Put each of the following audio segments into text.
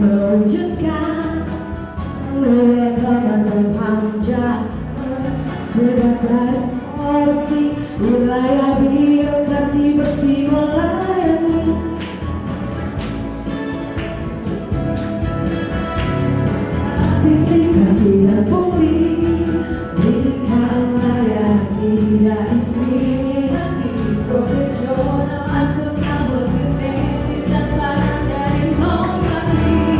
mewujudkan kemandan panjang bebas dari korupsi, wilayah birokrasi bersih melayani. Aktifikasi dan pungli berikan layak tidak diskriminasi, profesional, akuntabel, sintetik, transparan dan inovatif.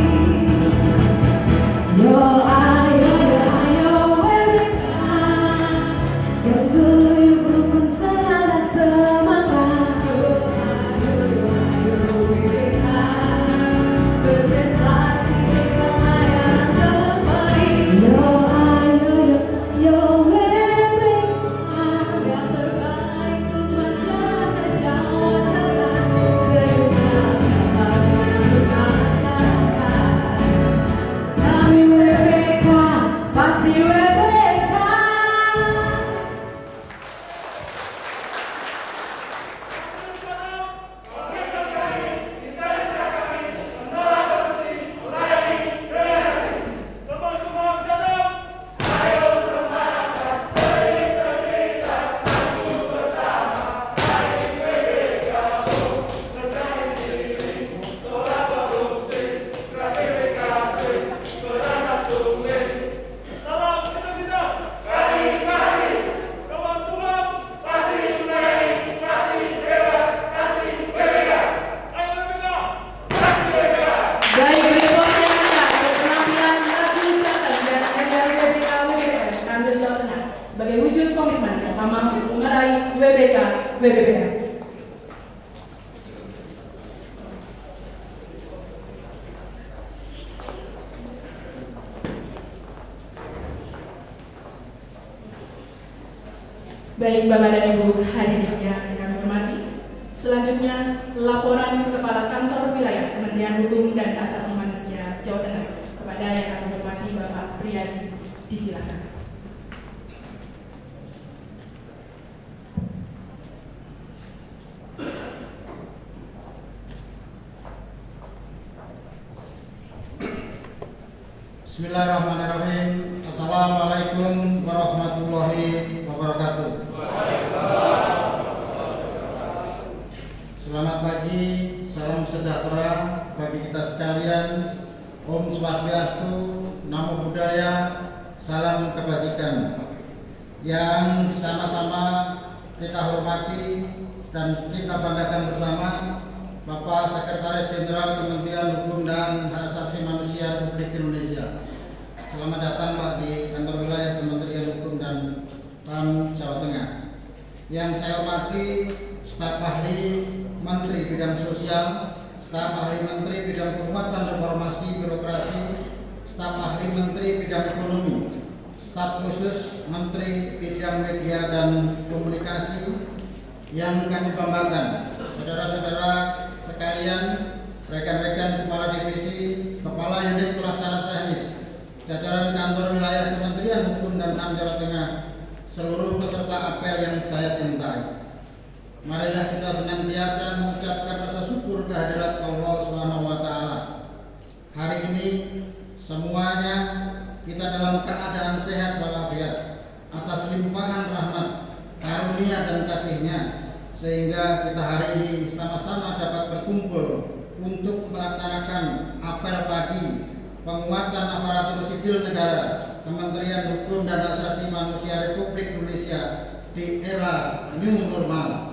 Yo ayo WBK yang guyup rukun serada semangat. Yo WBK berprestasi dengan layanan terbaik. Yo WBK yang terbaik untuk masyarakat Jawa Tengah, sejahtera untuk masyarakat. Kami WBK, pasti WBK. Dari Brebes Jakarta, berpenampilan lagu Jateng dan NRWBK WBK Kanwil Jawa Tengah sebagai wujud komitmen bersama untuk meraih WBK WBBM. Baik Bapak dan Ibu hadirin yang kami hormati, selanjutnya laporan Kepala Kantor Wilayah Kementerian Hukum dan Hak Asasi Manusia Jawa Tengah kepada yang kami hormati Bapak Priyadi, disilakan. Bismillahirrahmanirrahim. Assalamualaikum warahmatullahi wabarakatuh. Selamat pagi, salam sejahtera bagi kita sekalian. Om Swastiastu, Namo Buddhaya, salam kebajikan. Yang sama-sama kita hormati dan kita banggakan bersama Bapak Sekretaris Jenderal Kementerian Hukum dan Hak Asasi Manusia Republik Indonesia. Selamat datang Pak di kantor wilayah Kementerian Hukum dan HAM Jawa Tengah. Yang saya hormati staf ahli Menteri Bidang Sosial, staf ahli Menteri Bidang Penguatan Reformasi Birokrasi, staf ahli Menteri Bidang Ekonomi, staf khusus Menteri Bidang Media dan Komunikasi. Yang kami banggakan, saudara-saudara sekalian, rekan-rekan kepala divisi, kepala unit pelaksana teknis, jajaran kantor wilayah Kementerian Hukum dan HAM Jawa Tengah, seluruh peserta apel yang saya cintai. Marilah kita senantiasa mengucapkan rasa syukur kehadirat Allah SWT. Hari ini semuanya kita dalam keadaan sehat walafiat atas limpahan rahmat, karunia dan kasih-Nya, sehingga kita hari ini sama-sama dapat berkumpul untuk melaksanakan apel pagi penguatan aparatur sipil negara Kementerian Hukum dan Hak Asasi Manusia Republik Indonesia di era new normal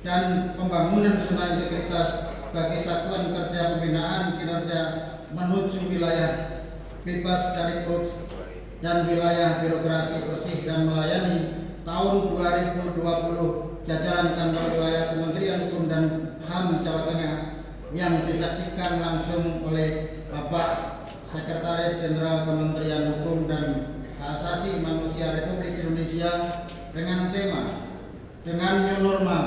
dan pembangunan zona integritas bagi satuan kerja pembinaan kinerja menuju wilayah bebas dari korupsi dan wilayah birokrasi bersih dan melayani tahun 2020 jajaran kantor wilayah Kementerian Hukum dan HAM Jawa Tengah yang disaksikan langsung oleh Bapak Sekretaris Jenderal Kementerian Hukum dan Hak Asasi Manusia Republik Indonesia dengan tema dengan new normal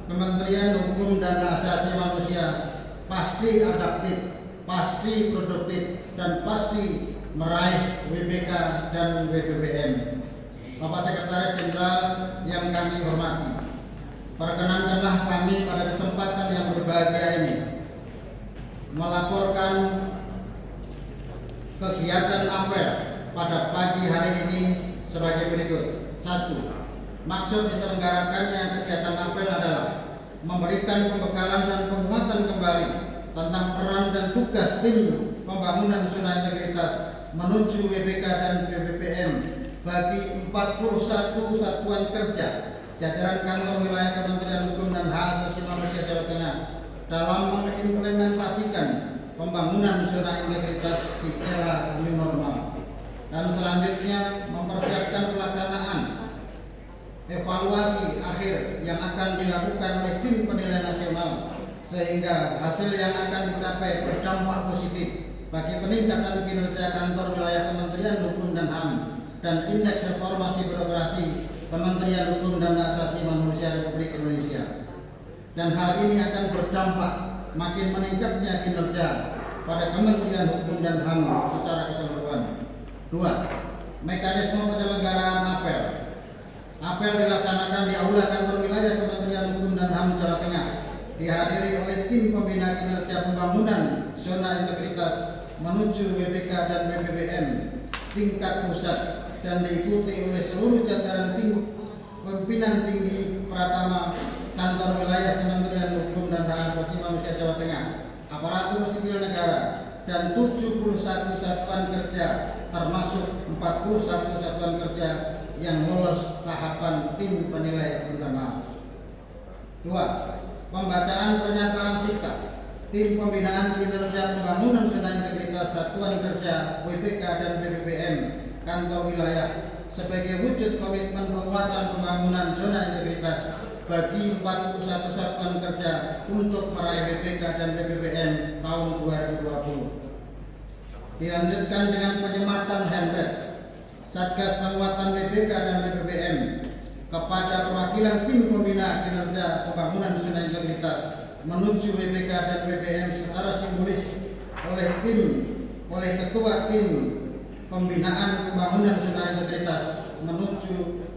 Kementerian Hukum dan Hak Asasi Manusia pasti adaptif, pasti produktif dan pasti meraih WBK dan WBBM. Bapak Sekretaris Jenderal yang kami hormati, perkenankanlah kami pada kesempatan yang berbahagia ini melaporkan kegiatan apel pada pagi hari ini sebagai berikut. 1. Maksud diselenggarakannya kegiatan apel adalah memberikan pembekalan dan penguatan kembali tentang peran dan tugas tim pembangunan zona integritas menuju WBK dan BPPM bagi 41 satuan kerja jajaran kantor wilayah Kementerian Hukum dan Hak Asasi Manusia Jawa Tengah dalam mengimplementasikan pembangunan zona integritas di era new normal, dan selanjutnya mempersiapkan pelaksanaan evaluasi akhir yang akan dilakukan oleh tim penilai nasional sehingga hasil yang akan dicapai berdampak positif bagi peningkatan kinerja kantor wilayah Kementerian Hukum dan HAM dan indeks reformasi birokrasi Kementerian Hukum dan Asasi Manusia Republik Indonesia. Dan hal ini akan berdampak makin meningkatnya kinerja pada Kementerian Hukum dan HAM secara keseluruhan. 2. Mekanisme penyelenggaraan apel. Apel dilaksanakan di Aula Kantor Wilayah Kementerian Hukum dan HAM Jawa Tengah, dihadiri oleh tim pembina kinerja pembangunan zona integritas menuju WBK dan BPPM tingkat pusat dan diikuti oleh seluruh jajaran tim pimpinan tinggi Pratama Kantor Wilayah Kementerian Hukum dan Hak Asasi Manusia Jawa Tengah, aparatur sipil negara, dan 71 satuan kerja termasuk 41 satuan kerja yang lolos tahapan tim penilai internal. 2. Pembacaan pernyataan sikap tim pembinaan kinerja pembangunan zona integritas satuan kerja WBK dan BPPM kantor wilayah sebagai wujud komitmen penguatan pembangunan zona integritas bagi 41 satuan kerja untuk meraih WBK dan BPPM tahun 2020. Dilanjutkan dengan penyematan handbadge Satgas Penguatan WBK dan BPPM kepada perwakilan tim pembina kinerja pembangunan zona integritas menuju WBK dan BPPM secara simbolis oleh ketua tim pembinaan pembangunan zona integritas menuju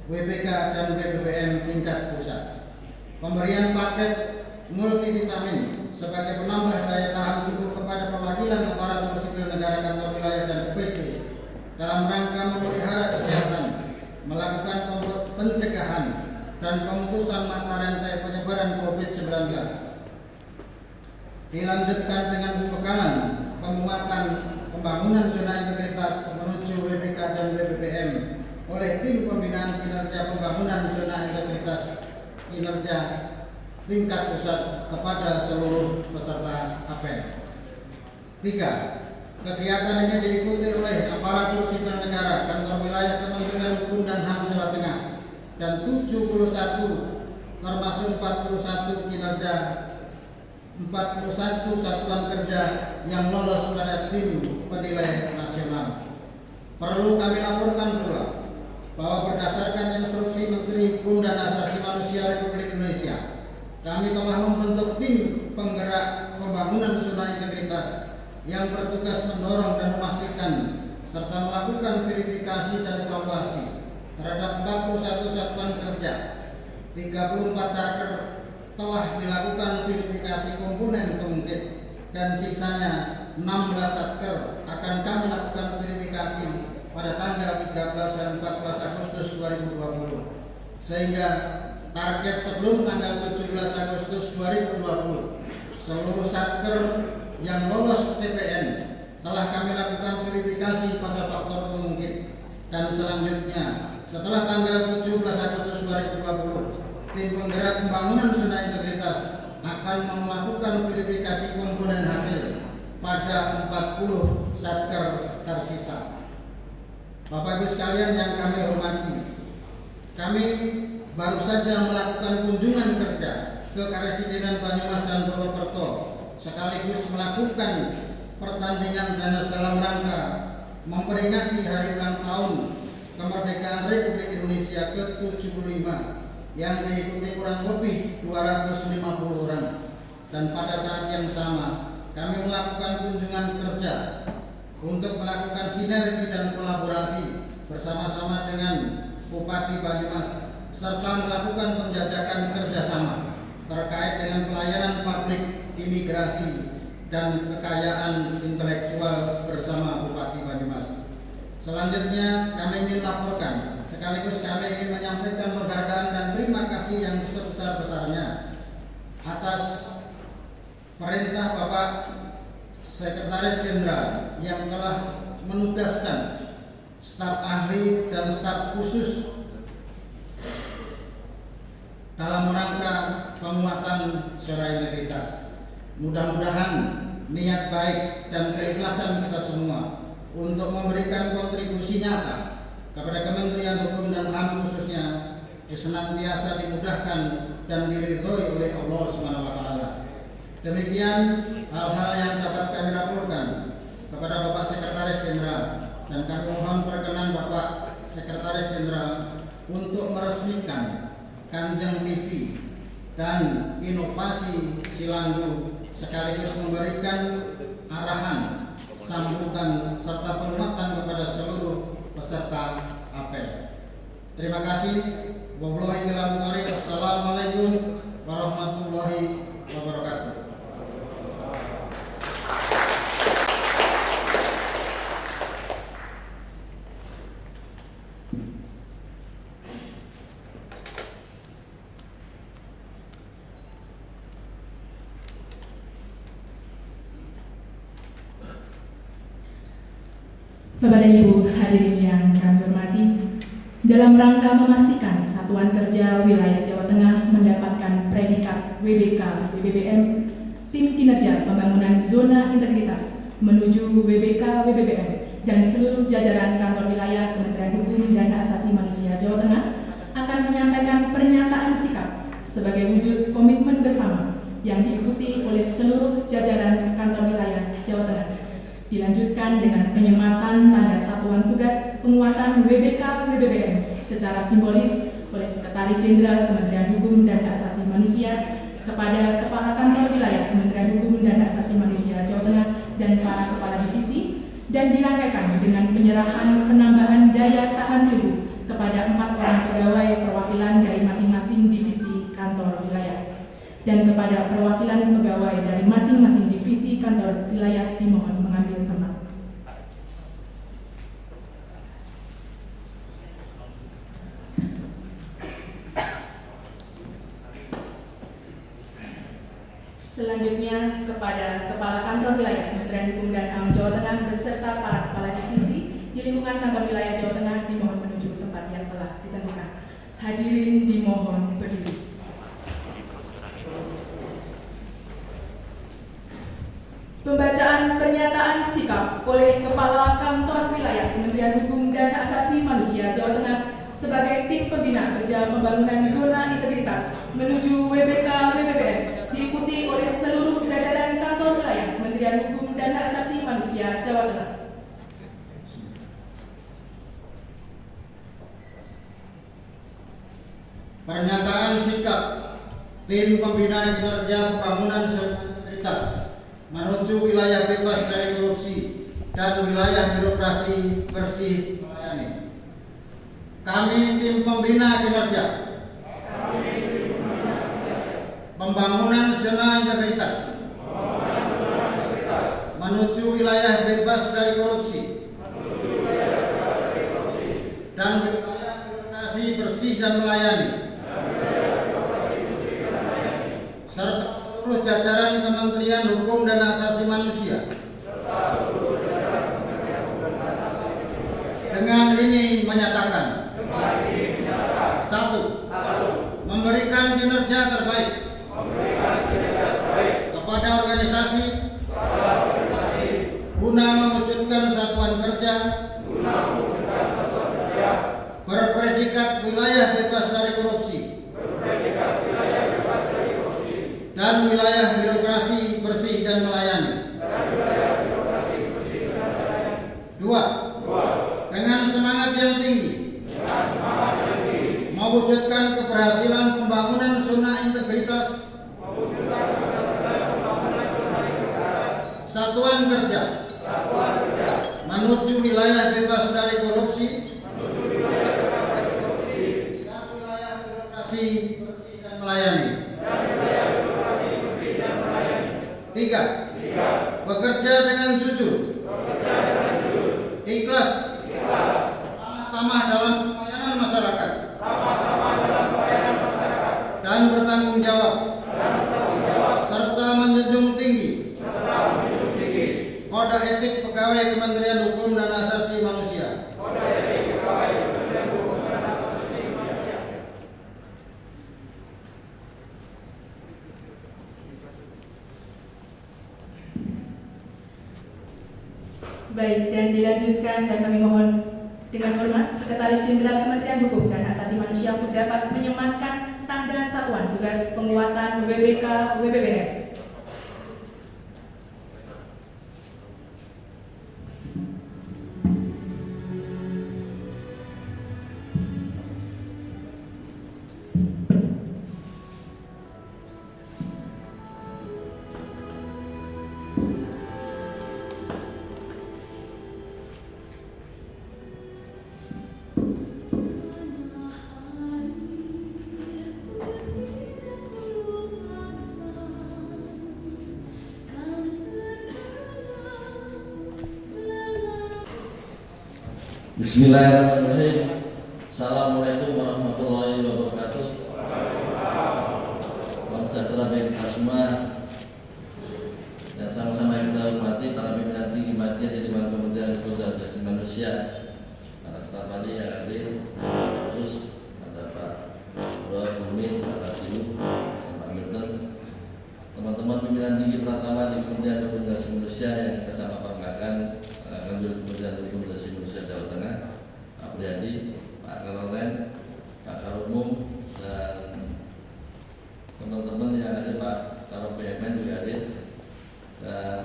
WBK dan BPPM tingkat pusat. Pemberian paket multivitamin sebagai penambah daya tahan tubuh kepada perwakilan aparatur sipil negara kantor wilayah dan UPT dalam rangka memelihara kesehatan, melakukan pencegahan dan pemutusan mata rantai penyebaran COVID-19. Dilanjutkan dengan pembekalan penguatan pembangunan zona integritas menuju WBK dan BPPM oleh tim pembinaan kinerja pembangunan zona integritas kinerja tingkat pusat kepada seluruh peserta apel. 3. Kegiatan ini diikuti oleh aparatur sipil negara kantor wilayah Kementerian Hukum dan HAM Jawa Tengah dan 71 termasuk 41 kinerja 41 satuan kerja yang lolos pada tim penilai nasional. Perlu kami laporkan pula bahwa berdasarkan instruksi Menteri Hukum dan Asasi Manusia Republik Indonesia, kami telah membentuk tim penggerak pembangunan zona integritas yang bertugas mendorong dan memastikan serta melakukan verifikasi dan evaluasi terhadap 41 satuan kerja. 34 satker telah dilakukan verifikasi komponen pengungkit dan sisanya 16 satker akan kami lakukan verifikasi pada tanggal 13 dan 14 Agustus 2020 sehingga target sebelum tanggal 17 Agustus 2020 seluruh satker yang lolos TPN telah kami lakukan verifikasi pada faktor pengungkit, dan selanjutnya setelah tanggal 17 Agustus 2020 tim penggerak pembangunan zona integritas akan melakukan verifikasi komponen hasil pada 40 satker tersisa. Bapak Ibu sekalian yang kami hormati, kami baru saja melakukan kunjungan kerja ke Karesidenan Banyumas dan Purwokerto sekaligus melakukan pertandingan tenis dalam rangka memperingati hari ulang tahun kemerdekaan Republik Indonesia ke-75 yang diikuti kurang lebih 250 orang. Dan pada saat yang sama kami melakukan kunjungan kerja untuk melakukan sinergi dan kolaborasi bersama-sama dengan Bupati Banyumas serta melakukan penjajakan kerjasama terkait dengan pelayanan publik imigrasi dan kekayaan intelektual bersama Bupati Banyumas. Selanjutnya kami ingin laporkan, sekaligus kami ingin menyampaikan penghargaan dan terima kasih yang sebesar-besarnya atas perintah Bapak Sekretaris Jenderal yang telah menugaskan staf ahli dan staf khusus dalam rangka penguatan suara integritas. Mudah-mudahan niat baik dan keikhlasan kita semua untuk memberikan kontribusi nyata kepada Kementerian Hukum dan HAM khususnya senantiasa dimudahkan dan diridhoi oleh Allah SWT. Demikian hal-hal yang dapat kami laporkan kepada Bapak Sekretaris Jenderal, dan kami mohon perkenan Bapak Sekretaris Jenderal untuk meresmikan Kanjeng TV dan inovasi Silandu, sekaligus memberikan arahan, sambutan serta penguatan kepada seluruh peserta apel. Terima kasih. Wassalamualaikum warahmatullahi wabarakatuh. Bapak dan Ibu hadirin yang kami hormati, dalam rangka memastikan Satuan Kerja Wilayah Jawa Tengah mendapatkan predikat WBK WBBM, tim kinerja pembangunan zona integritas menuju WBK WBBM dan seluruh jajaran kantor wilayah Kementerian Hukum dan Hak Asasi Manusia Jawa Tengah akan menyampaikan pernyataan sikap sebagai wujud komitmen bersama yang diikuti oleh seluruh jajaran kantor wilayah Jawa Tengah. Dilanjutkan dengan penyematan tanda satuan tugas penguatan WBK WBBM secara simbolis oleh Sekretaris Jenderal Kementerian Hukum dan Hak Asasi Manusia kepada Kepala Kantor Wilayah Kementerian Hukum dan Hak Asasi Manusia Jawa Tengah dan para kepala divisi, dan dirangkaikan dengan penyerahan penambahan daya tahan tubuh kepada 4 orang pegawai perwakilan dari masing-masing divisi kantor wilayah, dan kepada perwakilan pegawai dari masing-masing divisi kantor wilayah dimohon mengambil tempat. Selanjutnya kepada Kepala Kantor Wilayah Kementerian Hukum dan HAM Jawa Tengah beserta para kepala divisi di lingkungan kantor wilayah Jawa Tengah dimohon menuju tempat yang telah ditentukan. Hadirin dimohon berdiri. Pembacaan pernyataan sikap oleh Kepala Kantor Wilayah Kementerian Hukum dan Hak Asasi Manusia Jawa Tengah sebagai tim pembina kerja pembangunan zona integritas menuju WBK WBBM diikuti oleh seluruh jajaran kantor wilayah Kementerian Hukum dan Hak Asasi Manusia Jawa Tengah. Pernyataan sikap tim pembina kinerja pembangunan zona integritas menuju wilayah bebas dari korupsi dan wilayah birokrasi bersih melayani. Kami tim pembina kinerja pembangunan zona integritas menuju wilayah bebas dari korupsi dan wilayah birokrasi bersih dan melayani, serta seluruh jajaran Kementerian Hukum dan Hak Asasi Manusia. Dengan ini menyatakan, 1. Memberikan kinerja terbaik kepada organisasi guna mewujudkan satuan kerja berpredikat wilayah bebas dari korupsi dan wilayah birokrasi bersih dan melayani. 2. Dengan semangat yang tinggi mewujudkan keberhasilan pembangunan zona integritas satuan kerja menuju wilayah bebas dari korupsi dan wilayah birokrasi bersih dan melayani. 3. Tiga, bekerja dengan jujur, ikhlas, tamah dalam pelayanan masyarakat, dan bertanggung jawab, serta menjunjung tinggi kode etik pegawai Kementerian Hukum dan Asasi Manusia. Baik, dan dilanjutkan, dan kami mohon dengan hormat Sekretaris Jenderal Kementerian Hukum dan Asasi Manusia untuk dapat menyematkan tanda satuan tugas penguatan WBK WBBM. Bismillahirrahmanirrahim. Assalamualaikum warahmatullahi wabarakatuh. Salam sejahtera bagi kita semua. Dan sama-sama kita hormati para pimpinan tinggi media di lingkungan Kementerian Hukum dan Asasi Manusia, para staf ahli yang hadir, khusus ada Pak Bro Bumi, Pak Kasiu, dan Pak Milton, teman-teman pimpinan tinggi pertama di Kementerian Hukum dan Asasi Manusia yang kita sama banggakan, Kementerian Hukum dan Asasi Manusia Jawa Tengah, Pak Priadi, Pak Karolen, Pak Karumum, dan teman-teman yang ada, Pak Karo PMN juga hadir, dan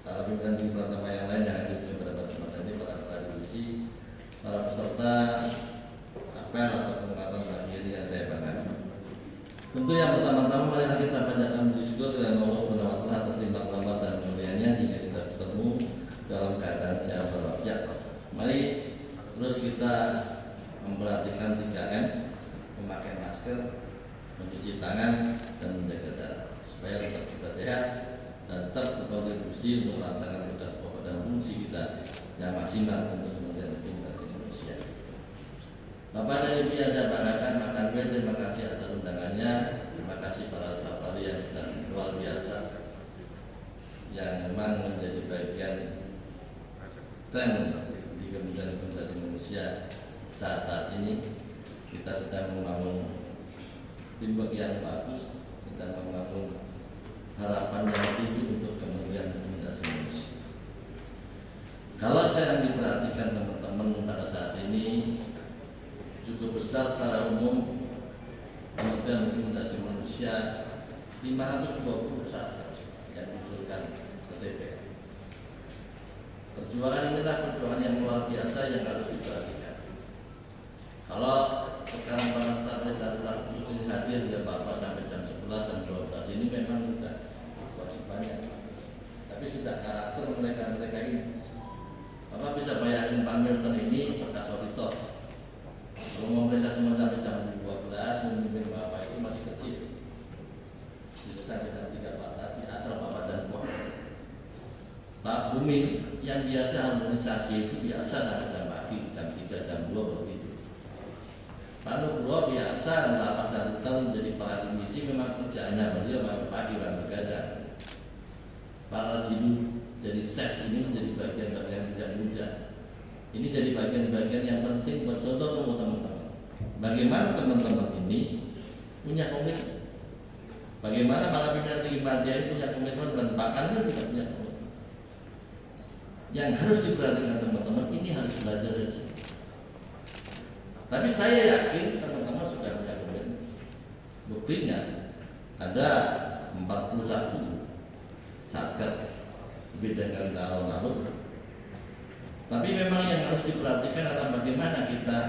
para pimpinan tinggi pertama yang lain yang hadir pada kesempatan ini, para praktisi, para peserta apel atau penguatan bagi yang saya banggakan. Tentu yang pertama-tama marilah kita panjatkan puji syukur kepada Allah Subhanahu wa taala atas limpah rahmat dan mulianya sehingga kita bertemu dalam keadaan sehat walafiat. Mari terus kita memperhatikan 3M, memakai masker, mencuci tangan, dan menjaga jarak supaya tetap kita sehat dan tetap berkontribusi untuk melaksanakan tugas pokok dan fungsi kita yang maksimal untuk Kementerian Hukum dan Asasi Manusia. Bapak dan Ibu yang saya banggakan, makan gue terima kasih atas undangannya. Terima kasih para staf ahli yang sudah luar biasa, yang memang menjadi bagian tren di Kementerian Hukum dan Asasi Manusia saat ini. Kita sedang membangun teamwork yang bagus, sedang membangun harapan yang tinggi untuk Kementerian Hukum dan Asasi Manusia. Kalau saya diperhatikan teman-teman pada saat ini cukup besar secara umum, Kementerian Hukum dan Asasi Manusia 520 saja yang diusulkan ke DPR. Perjuangan inilah perjuangan yang luar biasa yang harus diperhatikan. Kalau sekarang para staf dan staf khusus ini hadir di Bapak sampai jam 11 dan 12 ini memang sudah kewajibannya. Tapi sudah karakter mereka ini. Bapak bisa bayangin Pak Milton ini bekas auditor. Kalau memeriksa semua sampai jam 12, memimpin Bapak itu masih kecil. Bisa sampai jam 3 Pak tadi, asal Bapak dan Buah. Pak Bumi yang biasa harmonisasi itu biasa sampai jam pagi, jam 3, jam 2 begitu. Pak Nugroho biasa melapas harutan menjadi para dimisi, memang kerjaannya beliau sampai pagi dan begadang. Para Jimu jadi ses ini menjadi bagian-bagian tidak mudah. Ini jadi bagian-bagian yang penting buat contoh untuk teman-teman. Bagaimana teman-teman ini punya komitmen? Bagaimana para pimpinan tinggi media punya komitmen dan Pak Kanwil juga punya komitmen. Yang harus diperhatikan teman-teman ini harus belajar dari sini. Tapi saya yakin teman-teman sudah punya komitmen. Buktinya ada 41 satgas berbeda dengan tahun lalu. Tapi memang yang harus diperhatikan adalah bagaimana kita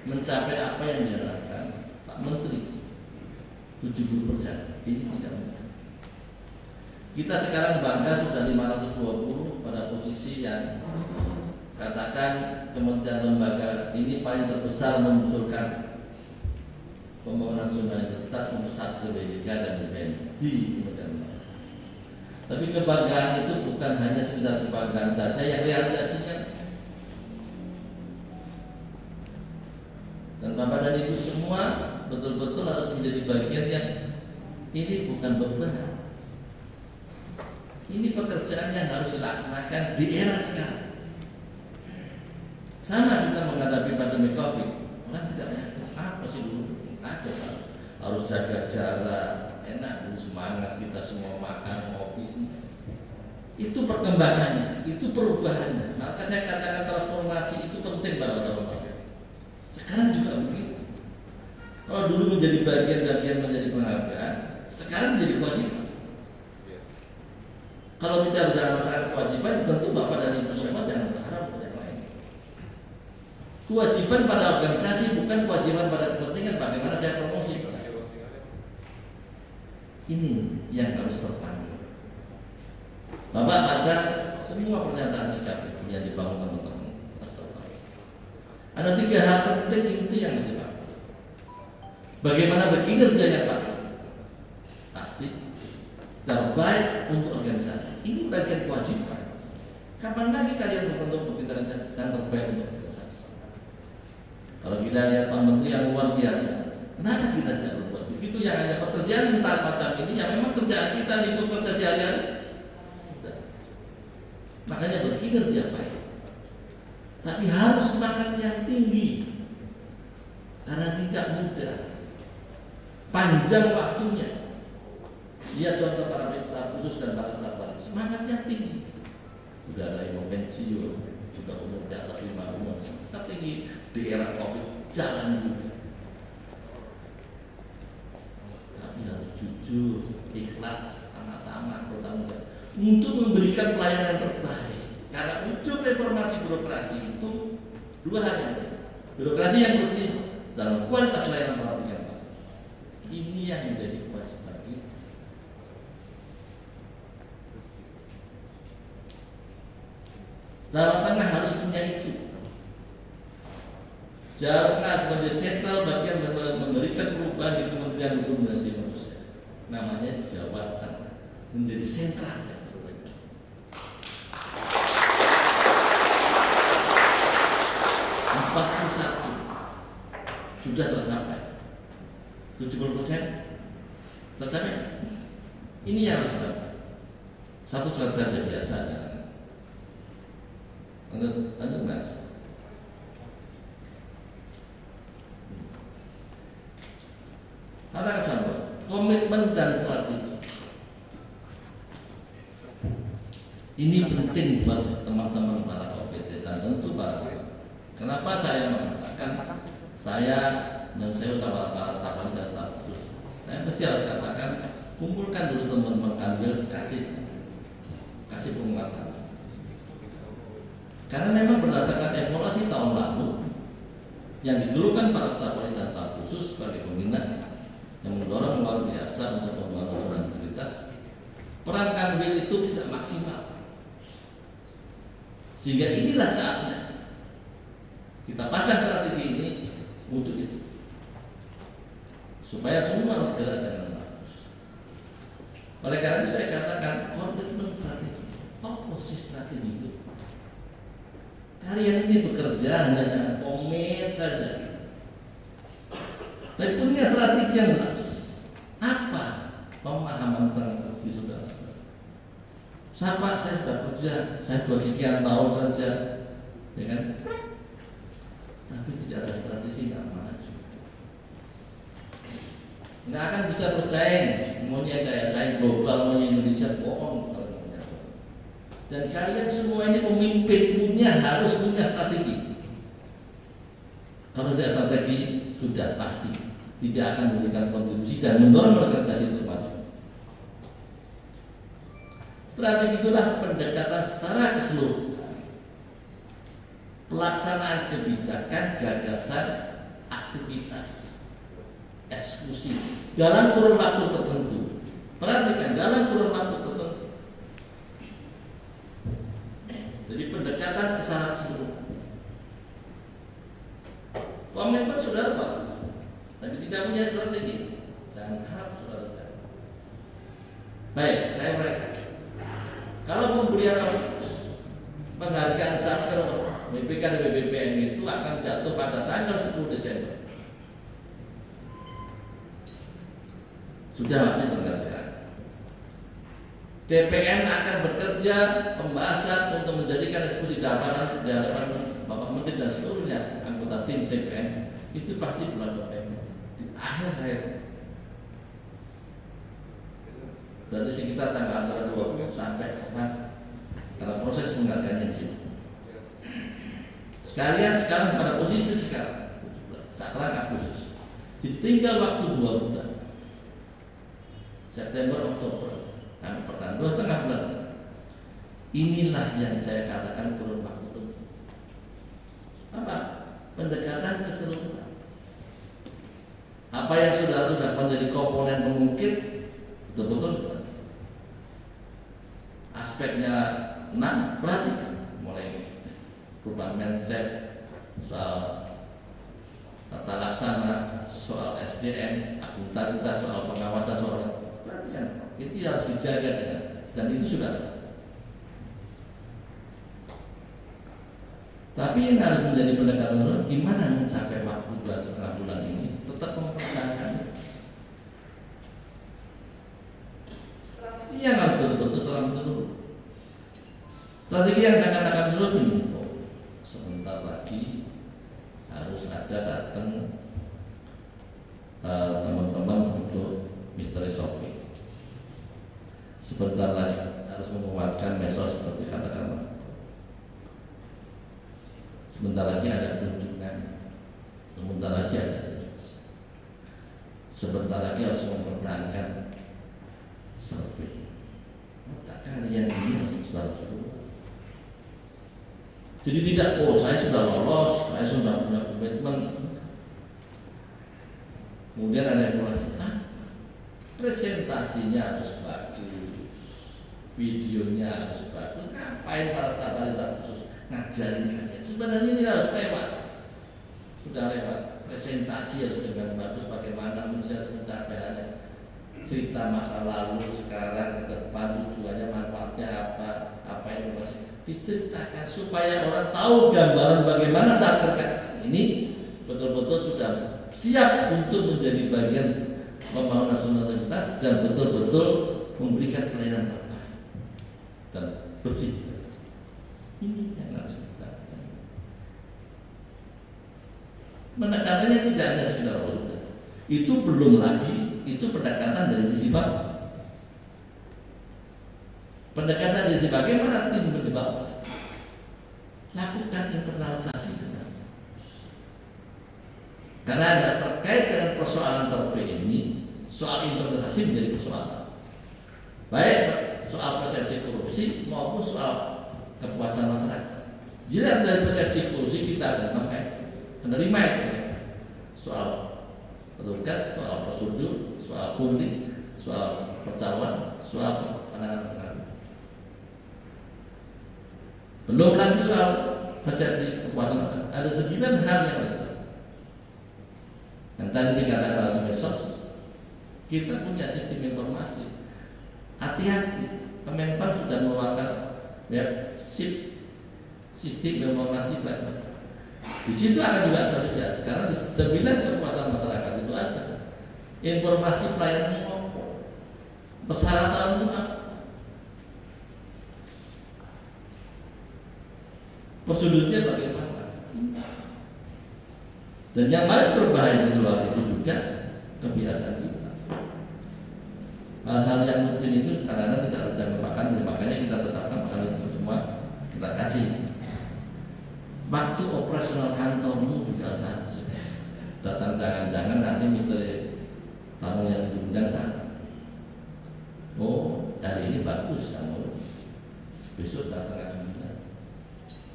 mencapai apa yang diharapkan Pak Menteri 70%. Ini tidak mudah. Kita sekarang bangga sudah 520 pada posisi yang katakan kementerian lembaga ini paling terbesar mengusulkan pembangunan zona identitas untuk satu BBK dan BPN di Kementerian Lembaga. Tapi kebanggaan itu bukan hanya sekedar kebanggaan saja, yang realisasinya. Dan Bapak dan Ibu semua betul-betul harus menjadi bagian yang ini bukan beban. Ini pekerjaan yang harus dilaksanakan di era sekarang. Sama kita menghadapi pandemi COVID, orang tidak apa sih dulu ada Pak. Harus jaga jarak, enak, semangat kita semua makan kopi. Itu perkembangannya, itu perubahannya. Maka saya katakan transformasi itu penting Bapak-Bapak. Sekarang juga begitu. Kalau dulu menjadi bagian-bagian menjadi penghargaan, sekarang menjadi kewajiban. Kalau tidak bicara masalah kewajiban, tentu Bapak dan Ibu semua jangan berharap pada yang lain. Kewajiban pada organisasi bukan kewajiban pada kepentingan bagaimana saya promosi. Ini yang harus terpanggil. Bapak baca semua pernyataan sikap yang dibangun teman-teman. Ada 3 hal penting inti yang harus dibangun. Bagaimana berkinerjanya Pak? Pasti terbaik untuk organisasi. Ini bagian kewajiban. Kapan lagi kalian membentuk pimpinan yang terbaik untuk organisasi? Kalau kita lihat Pak Menteri yang luar biasa, kenapa kita tidak berbuat begitu? Yang hanya pekerjaan besar macam ini, yang memang kerjaan kita libur kerja sehari-hari. Makanya berkinerja baik. Tapi harus semangat yang tinggi, karena tidak mudah. Panjang waktunya. Lihat contoh para staf khusus dan para staf ahli, semangatnya tinggi. Sudah ada yang mau pensiun, sudah umur di atas 5 tahun, semangat tinggi. Di era COVID jalan juga. Tapi harus jujur, ikhlas, tamat, bertanggung jawab untuk memberikan pelayanan terbaik. Karena ujung reformasi birokrasi itu 2 hal yang penting. Birokrasi yang bersih dalam kualitas layanan publik yang bagus. Ini yang menjadi kewajiban kita. Jawa Tengah harus punya itu. Jawa Tengah sebagai sentral bagian memberikan perubahan di Kementerian Hukum dan Asasi Manusia. Namanya Jawa Tengah menjadi sentral. 41 sudah tercapai, 70% tercapai. Ini yang harus dilakukan. Satu saja biasa jangan. Anda Mas. Katakan contoh, komitmen dan strategi. Ini penting buat teman-teman para OPT dan tentu para. Kenapa saya mengatakan saya sama para staf ahli dan staf khusus. Saya mesti harus katakan, kumpulkan dulu teman-teman kalian, kasih penguatan. Karena memang berdasarkan evaluasi tahun lalu yang dijulukan para staf ahli dan staf khusus sebagai pembina yang mendorong luar biasa untuk pembangunan zona integritas, peran kanwil itu tidak maksimal. Sehingga inilah saatnya kita pasang strategi ini untuk itu, supaya semua bergerak dengan bagus. Oleh karena itu saya katakan komitmen strategi. Apa sih strategi itu? Kalian ini bekerja hanya dengan komit saja, tapi punya strategi yang jelas. Apa pemahaman strategi saudara-saudara? Siapa saya sudah kerja, saya sudah sekian tahun kerja, ya kan? Tapi tidak ada strategi, nggak maju. Nggak akan bisa bersaing. Maunya kayak saing global, maunya Indonesia, bohong. Dan kalian semua ini pemimpin harus punya strategi. Kalau tidak strategi, sudah pasti tidak akan memberikan kontribusi dan mendorong organisasi untuk maju. Strategi itulah pendekatan secara keseluruhan, pelaksanaan kebijakan, gagasan, aktivitas, eksekusi dalam kurun waktu tertentu. Perhatikan, dalam kurun waktu tertentu. Jadi pendekatan secara keseluruhan. Komitmen saudara bagus, tapi tidak punya Baik, saya mereka. Kalau pemberian penghargaan satker BPK dan BBPN itu akan jatuh pada tanggal 10 Desember. Sudah masih penghargaan. DPN akan bekerja pembahasan untuk menjadikan eksekusi di hadapan Bapak Menteri dan seluruhnya anggota tim DPN itu pasti bulan November di akhir. Berarti sekitar tanggal antara 20 sampai 9 karena proses penghargaannya di situ. Sekalian sekarang pada posisi sekarang Agustus. Jadi tinggal waktu 2 bulan. September, Oktober, pertengahan 2,5 bulan. Inilah yang saya katakan kurun waktu. Apa? Pendekatan keseluruhan. Apa yang sudah menjadi komponen pengungkit betul-betul aspeknya 6 perhatikan, mulai perubahan mindset, soal tata laksana, soal SDM, akuntabilitas, soal pengawasan, soal perhatikan itu harus dijaga dan itu sudah. Tapi yang harus menjadi pendekatan soal gimana mencapai waktu 2,5 bulan ini tetap mempertahankan. Ini yang harus betul-betul selang dulu. Strategi yang saya katakan dulu ini, sebentar lagi harus ada datang teman-teman untuk misteri shopping. Sebentar lagi harus menguatkan medsos seperti katakan. Sebentar lagi ada kunjungan. Sebentar lagi ada sedikit. Sebentar lagi harus mempertahankan survei. Maka kalian ini harus besar dulu. Jadi tidak, saya sudah lolos, saya sudah punya komitmen. Kemudian ada evaluasi, presentasinya harus bagus, videonya harus bagus. Ngapain para staf khusus ngajarin kalian? Sebenarnya ini harus lewat, sudah lewat. Presentasi harus dengan bagus, bagaimana mencapai cerita masa lalu, sekarang, ke depan, tujuannya, manfaatnya apa inovasi. Diceritakan supaya orang tahu gambaran bagaimana saat terkait ini betul-betul sudah siap untuk menjadi bagian membangun nasionalitas dan betul-betul memberikan pelayanan terbaik dan bersih. Ini yang harus kita lakukan. Pendekatannya tidak hanya sekedar horizontal. Itu belum lagi, itu pendekatan dari sisi bawah. Pendekatan dari sisi bagaimana tim di bawah lakukan internalisasi dengan karena ada terkait dengan persoalan survei ini, soal internalisasi menjadi persoalan baik soal persepsi korupsi maupun soal kepuasan masyarakat. Jadi dari persepsi korupsi kita ada menerima itu soal petugas, soal prosedur, soal pungli, soal percalonan, soal penanganan. Belum lagi soal persepsi kepuasan masyarakat. Ada 9 hal yang harus kita. Yang tadi dikatakan harus medsos. Kita punya sistem informasi. Hati-hati, Kemenpan sudah mengeluarkan sistem informasi baik. Di situ akan juga terlihat karena di 9 kepuasan masyarakat itu ada informasi pelayanan umum, persyaratan umum. Prosedurnya bagaimana? Dan yang paling berbahaya di luar itu juga kebiasaan kita. Hal-hal yang rutin itu kadang-kadang tidak bisa melupakan, makanya kita tetapkan hal itu semua kita kasih. Waktu operasional kantormu juga harus datang, jangan-jangan nanti misteri tamu yang diundang datang. Oh, hari ini bagus kamu. Besok jam 8:30.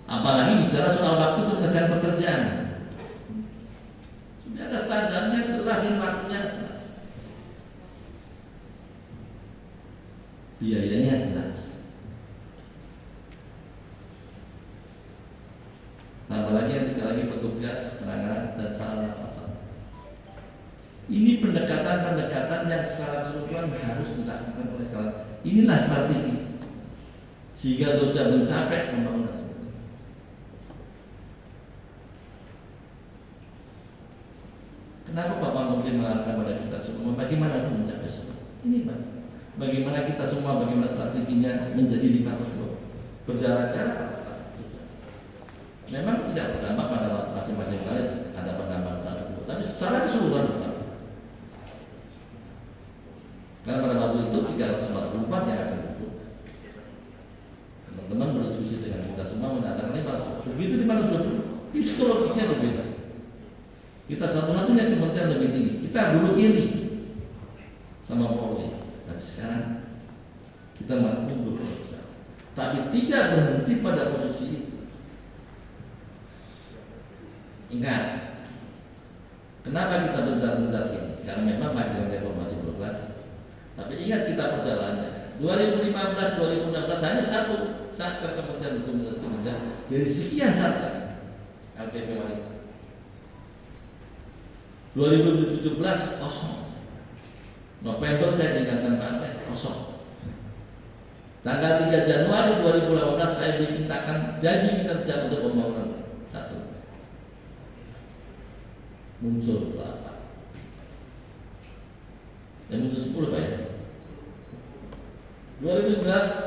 Apalagi bicara soal waktu penyelesaian pekerjaan. Sudah ada standarnya, jelasin waktunya jelas. Biayanya jelas. Tambah lagi yang 3 lagi petugas, penanganan dan sarana prasarana. Ini pendekatan-pendekatan yang secara keseluruhan harus dilakukan oleh Inilah strategi sehingga bisa mencapai pembangunan. Kenapa Bapak mungkin mengatakan pada kita semua bagaimana untuk mencapai semua? Ini Pak, bagaimana kita semua, bagaimana strateginya menjadi 500 berjarak-jarak strategi. Memang tidak berdampak pada masing-masing kali ada penambahan 1, tapi secara keseluruhan bukan. Karena pada waktu itu 344 yang akan disebut. Teman-teman berdiskusi dengan kita semua mengatakan 500. Begitu 520, psikologisnya berbeda. Kita satu-satunya kementerian lebih tinggi. Kita dulu iri sama Polri, tapi sekarang kita mampu berusaha. Tapi tidak berhenti pada posisi itu. Ingat, kenapa kita bencar-bencar ini? Karena memang bagian reformasi birokrasi. Tapi ingat kita perjalanannya. 2015-2016 hanya satu satker Kementerian Hukum dan Ham dari sekian satker LPP wanita. 2017 kosong. November saya tinggalkan partai kosong. Tanggal 3 Januari 2018 saya dimintakan janji kerja untuk pembangunan 1. Muncul berapa? Yang muncul 10 Pak ya. 2019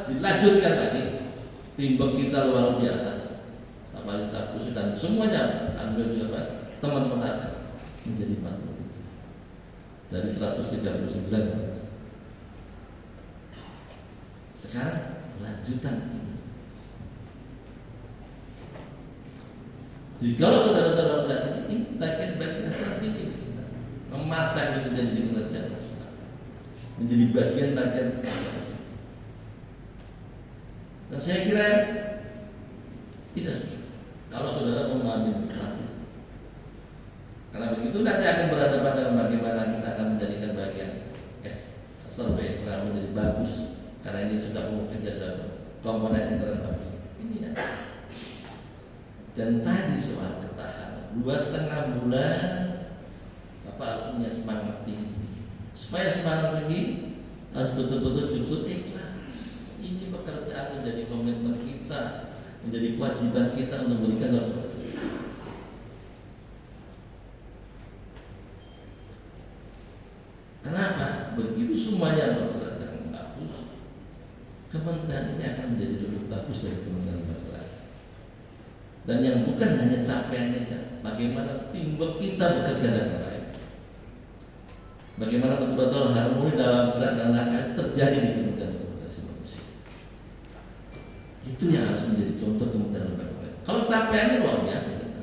dilanjutkan lagi. Timbang kita luar biasa. Sampai status dan semuanya ambil juga teman-teman saya menjadi 40 dari 139. Sekarang lanjutan ini. Jadi kalau saudara-saudara melihat ini bagian-bagian strategi kita memasang itu jadi kinerja, menjadi bagian-bagian. Dan saya kira tidak susah kalau saudara memahami gratis. Karena begitu nanti akan berhadapan dengan bagaimana kita akan menjadikan bagian survei ekstra menjadi bagus. Karena ini sudah mengerja komponen internal bagus. Ini ya. Dan tadi soal ketahanan 2,5 bulan, Bapak harus punya semangat tinggi. Supaya semangat tinggi harus betul-betul jujur ikhlas. Ini pekerjaan menjadi komitmen kita, menjadi kewajiban kita untuk memberikan reformasi. Kenapa? Begitu semuanya bergerak dengan bagus, kementerian ini akan menjadi lebih bagus dari kementerian lain. Dan yang bukan hanya capaiannya, bagaimana teamwork kita bekerja dengan baik. Bagaimana betul-betul harmoni dalam gerak dan langkah terjadi di Kementerian Demokrasi Manusia. Itu yang harus menjadi contoh Kementerian Lembaga. Kalau capaiannya luar biasa kita.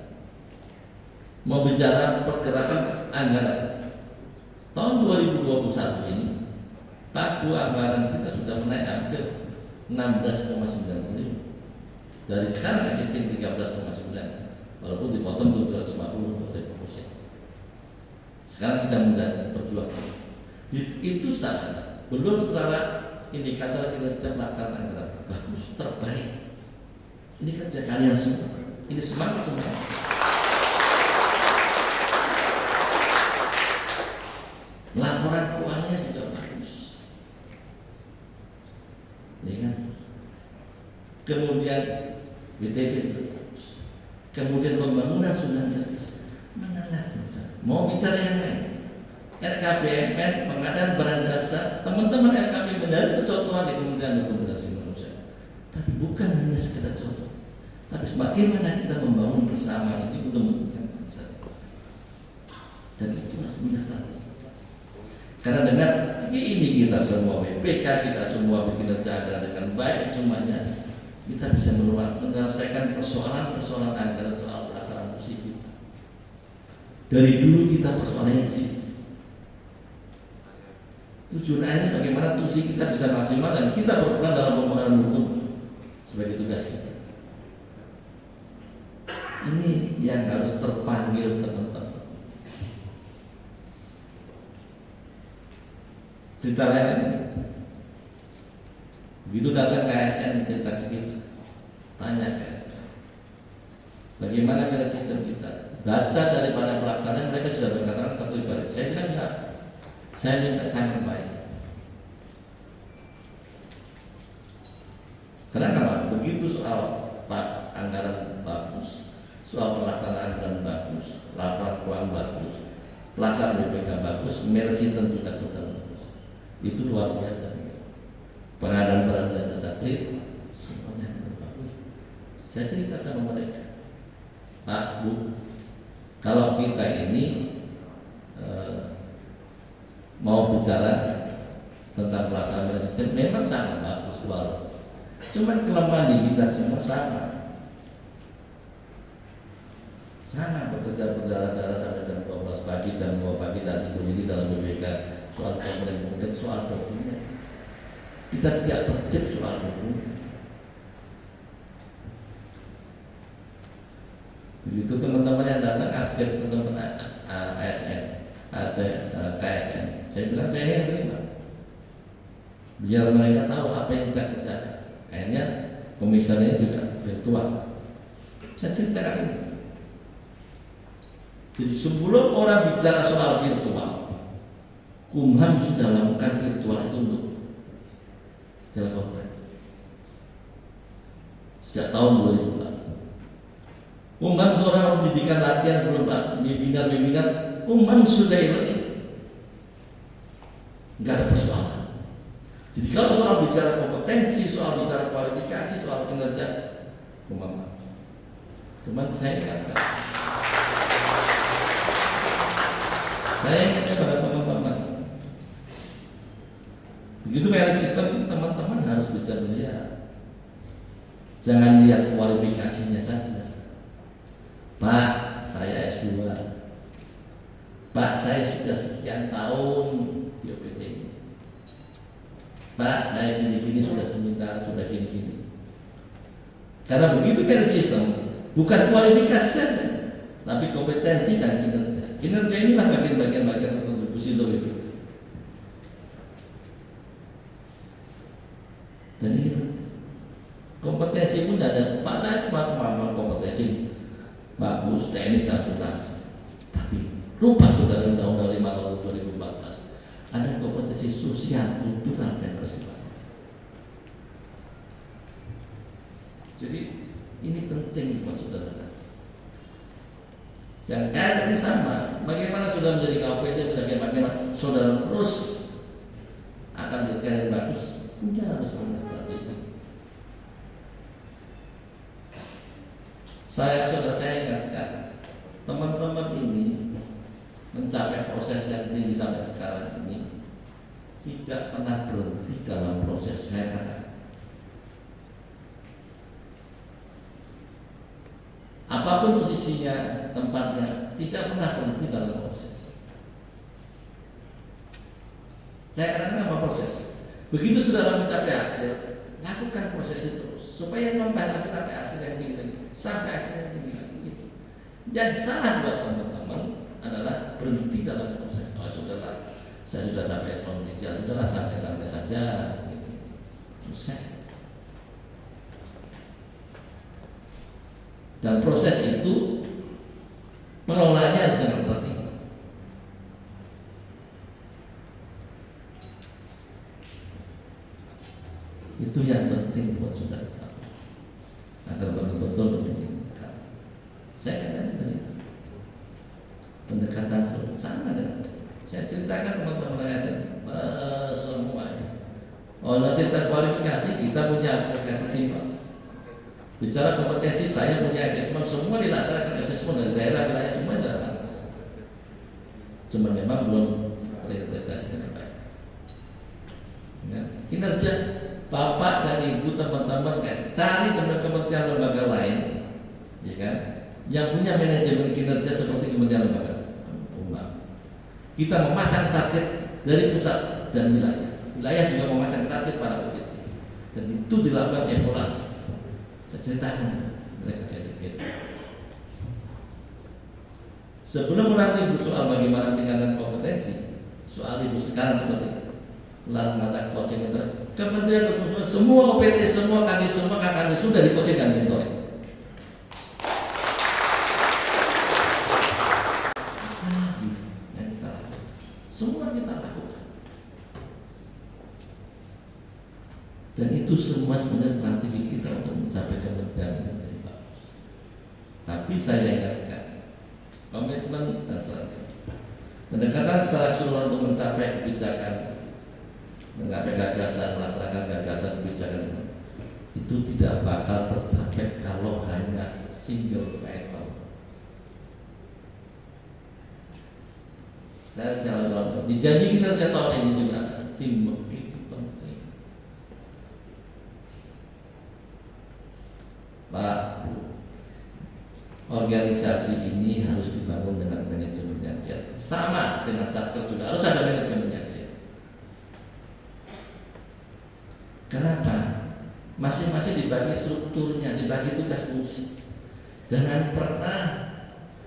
Mau bicara pergerakan anggaran tahun 2021 ini, pagu anggaran kita sudah menaik hampir 16,9 triliun. Dari sekarang existing 13,9, walaupun dipotong 750 oleh Pusat. Sekarang sedang menjadi perjuangan. Itu saja, belum secara indikator kinerja pelaksanaan anggaran bagus, terbaik. Ini kerja kalian semua. Ini semangat semua. Laporan keuangannya juga bagus, ya kan? Kemudian BTP juga bagus. Kemudian pembangunan sudah terus. Mana lagi? Mau bicara yang lain? RKPMN, pengadaan barang jasa, teman-teman RKP benar percontohan di Kementerian Hukum dan Ham. Tapi bukan hanya sekedar contoh, tapi bagaimana kita membangun bersama ini untuk menunjukkan bangsa. Dan itu harus mendaftar. Karena dengan ini kita semua WPK, kita semua bekerja dengan baik semuanya, kita bisa menyelesaikan persoalan-persoalan anggaran soal pelaksanaan tusi kita. Dari dulu kita persoalannya di sini. Tujuan akhirnya bagaimana tusi kita bisa maksimal dan kita berperan dalam pembangunan hukum sebagai tugas kita. Ini yang harus terpanggil teman-teman. Cerita lain ini, begitu datang ke ASN cerita kita, tanya ke ASN, bagaimana dengan sistem kita? Baca daripada pelaksanaan mereka sudah berkata tertulis balik. Saya bilang enggak, saya minta sangat baik. Karena apa? Begitu soal anggaran bagus, soal pelaksanaan anggaran bagus, laporan keuangan bagus, pelaksanaan BPK bagus, mercy juga bagus. Itu luar biasa. Pengadaan barang dan jasa kredit semuanya akan bagus. Saya cerita sama mereka, Pak, Bu, kalau kita ini mau bicara tentang pelaksanaan sistem memang sangat bagus, luar. Cuman kelemahan di kita semua sama bekerja berdarah-darah sampai jam 12 pagi, jam 2 pagi tadi bunyi dalam BPK soal komplain, soal dokumen. Kita tidak tertib soal dokumen. Begitu teman-teman yang datang asisten teman ASN, ada KSN, saya bilang saya yang terima, biar mereka tahu apa yang kita kerjakan. Akhirnya komisionernya juga virtual. Saya ceritakan ini. Jadi sebelum orang bicara soal virtual, Kumham sudah lakukan virtual itu untuk Telkomsel sejak tahun 2004. Kumham seorang pendidikan latihan belum bimbingan, Kumham sudah ini, nggak ada persoalan. Jadi kalau soal bicara kompetensi, soal bicara kualifikasi, soal kinerja, Kumham. Cuman saya katakan, saya ingin kepada teman-teman, begitu kayak sistem, teman-teman harus bisa melihat, jangan lihat kualifikasinya saja. Pak, saya S2. Pak, saya sudah sekian tahun di OPT. Pak, saya gini-gini sudah sebentar, sudah gini-gini. Karena begitu kan sistem, bukan kualifikasi saja, tapi kompetensi dan kinerja. Kinerja inilah bagian-bagian kontribusi untuk itu. Dan ini kompetensi pun ada. Pak, saya cuma kemampuan kompetensi bagus, teknis konsultasi. Tapi lupa saudara Undang-Undang 5 tahun 2014 ada kompetensi sosial, kultural dan kesehatan. Jadi ini penting buat saudara. Yang tadi sama, bagaimana sudah menjadi KPT, bagaimana saudara terus akan berkarya bagus, kita harus punya strategi. Saya ingatkan, teman-teman ini mencapai proses yang tinggi sampai sekarang ini tidak pernah berhenti dalam proses. Saya katakan, apapun posisinya, tempatnya, tidak pernah berhenti dalam proses. Saya katakan apa proses? Begitu saudara mencapai hasil, lakukan proses itu supaya sampai hasil yang tinggi lagi, sampai hasil yang tinggi lagi. Yang salah buat teman-teman adalah berhenti dalam proses. Oh, sudahlah, saya sudah sampai S3, sudahlah santai-santai saja. Selesai. Dan proses itu mengelolanya harus dengan strategi. Itu yang penting buat saudara tahu agar betul-betul menjadi. Saya katakan masih pendekatan sama dengan saya ceritakan teman-teman ASN semuanya. Universitas kualifikasi kita punya aplikasi simpel. Bicara kompetensi, saya punya asesmen, semua dilaksanakan asesmen dari daerah wilayah, semua dilaksanakan. Cuma memang belum terintegrasi dengan baik. Ya. Kinerja Bapak dan Ibu, teman-teman, cari kementerian lembaga lain, ya kan, yang punya manajemen kinerja seperti kementerian lembaga. Kita memasang target dari pusat dan wilayah. Wilayah juga memasang target pada OPT, dan itu dilakukan evaluasi. Ceritakan mereka kayak sebelum nanti ibu soal bagaimana meningkatkan kompetensi, soal ibu sekarang seperti mata coaching itu, kementerian semua OPT, semua kandidat, semua kakak sudah di coaching dan mentoring. Semua kita lakukan. Dan itu semua sebenarnya strategi kita untuk mencapai kementerian yang lebih bagus. Tapi saya ingatkan, komitmen dan strategi, pendekatan secara keseluruhan untuk mencapai kebijakan, mencapai gagasan, melaksanakan gagasan kebijakan itu tidak bakal tercapai kalau hanya single factor. Saya selalu dijanji kinerja tahun ini juga teamwork itu penting. Pak, organisasi ini harus dibangun dengan manajemen yang sehat. Sama dengan Satker juga harus ada manajemen yang sehat. Kenapa? Masing-masing dibagi strukturnya, dibagi tugas fungsi. Jangan pernah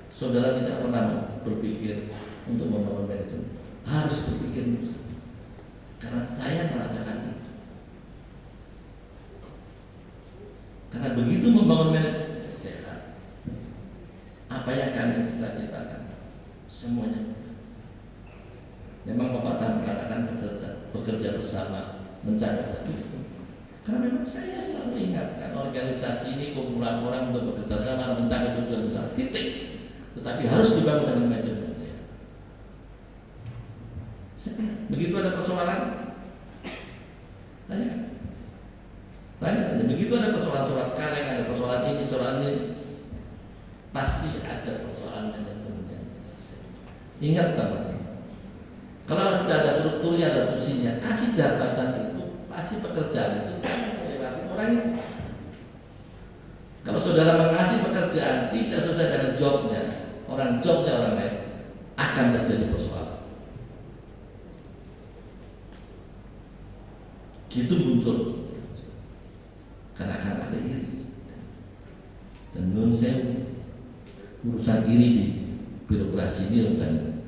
saudara tidak pernah berpikir untuk membangun manajemen. Harus berpikir karena saya merasakan itu. Karena begitu membangun manajemen sehat, apa yang kami cita-citakan semuanya. Memang pepatah mengatakan bekerja bersama mencapai itu. Karena memang saya selalu ingatkan organisasi ini kumpulan orang untuk bekerja sama mencapai tujuan besar. Titik. Tetapi harus dibangun dengan manajemen sehat. Begitu ada persoalan, tanya saja. Begitu ada persoalan surat kaleng, ada persoalan ini, pasti ada persoalan manajemen yang jelas. Ingat teman-teman, kalau sudah ada strukturnya, ada fungsinya, kasih jabatan itu, pasti pekerjaan itu jangan melewati orang itu. Kalau saudara mengasih pekerjaan tidak sesuai dengan jobnya orang lain, akan terjadi persoalan. Itu muncul karena akan ada iri. Dan menurut saya urusan iri di birokrasi ini urusan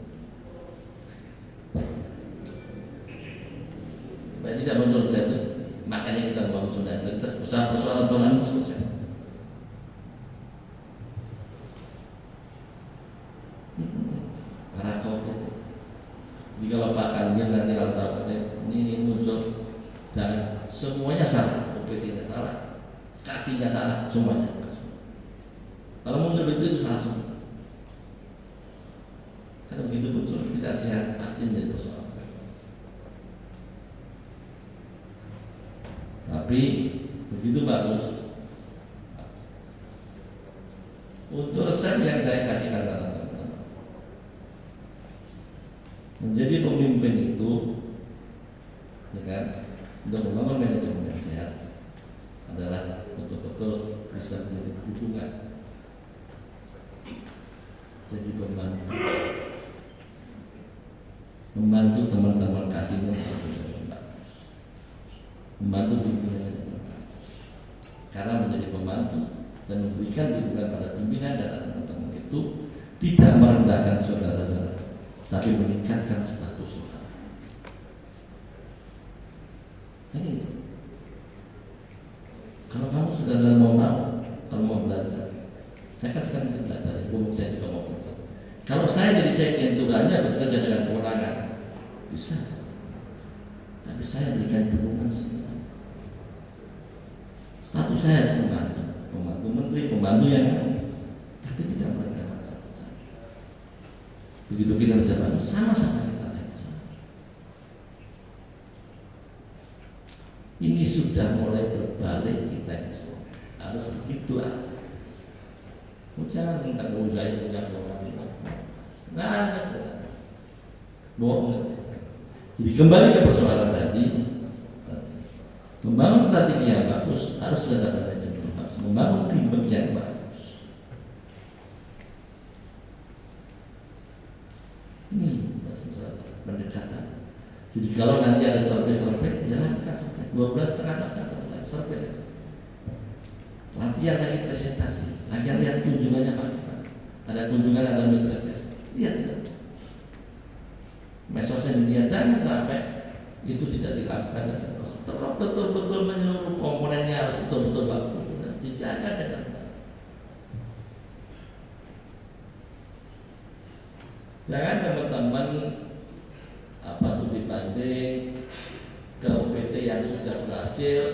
tidak muncul saya, makanya kita membangun solidaritas bersama persoalan-persoalan itu selesai. Para kau jika Bapak Kanwil nanti kalau tahu ini muncul, jangan semuanya salah, OPT-nya salah, kasihnya salah, semuanya. Kalau muncul itu salah semua. Karena begitu muncul tidak sehat pasti menjadi persoalan. Tapi begitu bagus. Untuk resep yang saya kasihkan teman-teman, menjadi pemimpin itu, ya kan, untuk membangun manajemen yang sehat adalah betul-betul bisa menjadi hubungan, jadi membantu teman-teman kasihmu membantu pimpinan yang bagus, karena menjadi pembantu dan memberikan dukungan pada pimpinan dan teman-teman itu tidak merendahkan saudara-saudara, tapi meningkatkan status saudara. Ini kalau kamu sudah mau tahu, kalau mau belajar, saya kasihkan bisa belajar, saya juga mau belajar. Kalau saya jadi sekjen tugasnya bekerja dengan kewenangan, bisa, tapi saya berikan dukungan semua. Status saya pembantu menteri, pembantu yang tapi tidak merendahkan masalah. Begitu kita bisa sama-sama kita naik sama. Ini sudah mulai berbalik kita semua. Harus begitu. Jangan minta saya punya kewenangan. Nggak ada. Bohong. Jadi kembali ke persoalan tadi. Membangun strategi yang bagus harus sudah ada manajemen yang bagus. Membangun tim yang bagus. Ini masalah pendekatan. Jadi kalau nanti ada survei, jalankan survei. 12,5 survei. Latihan lagi presentasi. Latihan lihat kunjungannya bagaimana. Ada kunjungan, ada Mr. Biasa. Lihat. Mesosnya dilihat, jangan sampai itu tidak dilakukan. Terus betul-betul menyeluruh komponennya harus betul-betul bagus, dijaga dengan baik. Jangan teman-teman studi banding ke OPT yang sudah berhasil berhasil.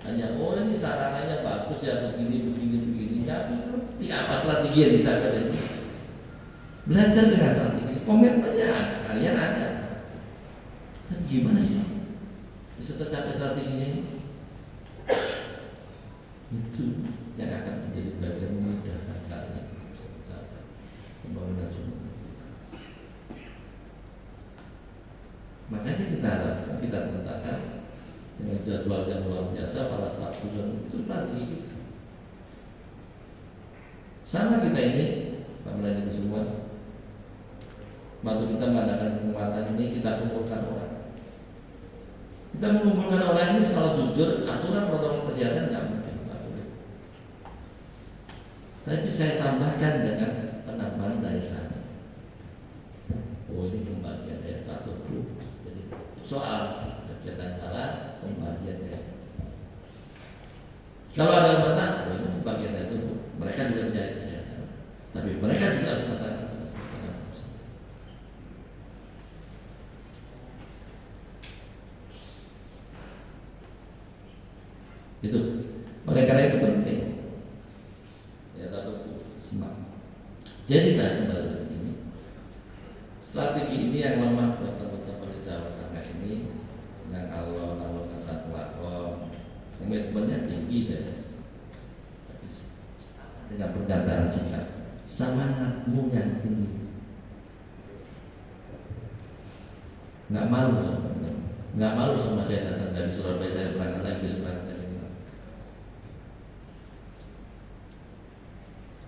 Hanya ini sarannya bagus ya, begini. Ya, ngerti apa strategi yang dicapai ini? Belajar dengan strategi. Komitmennya ada, kalian ada. Tapi gimana sih bisa tercapai strateginya ini? Itu yang akan menjadi bagian memudahkan kalian mencapai pembangunan sumber. Makanya kita harapkan, kita tentukan dengan jadwal yang luar biasa para staf khusus itu strategi kita. Sama kita ini, Pak Melani semua, waktu kita mengadakan penguatan ini kita kumpulkan orang. Kita mengumpulkan orang ini selalu jujur, aturan protokol kesehatan tidak mungkin. Tapi saya tambahkan dengan penambahan daya tahan. Oh ini pembagian daya tahan tubuh. Jadi soal kegiatan jalan, pembagian daya. Kalau ada yang menang, oh ini pembagian daya tubuh. Mereka juga menjadi kesehatan, tapi mereka juga harus melaksanakan tugas. Itu, oleh karena itu penting. Ya, tahu semangat. Jadi saya kembali lagi ini, strategi ini yang lemah buat teman-teman di Jawa Tengah ini, yang Allah nawarkan satu lakon, komitmennya tinggi saja. Dengan pernyataan sikap, semangatmu yang tinggi, nggak malu sama teman-teman, nggak malu sama saya datang dari Surabaya, saya berangkat lagi besok berangkat lagi.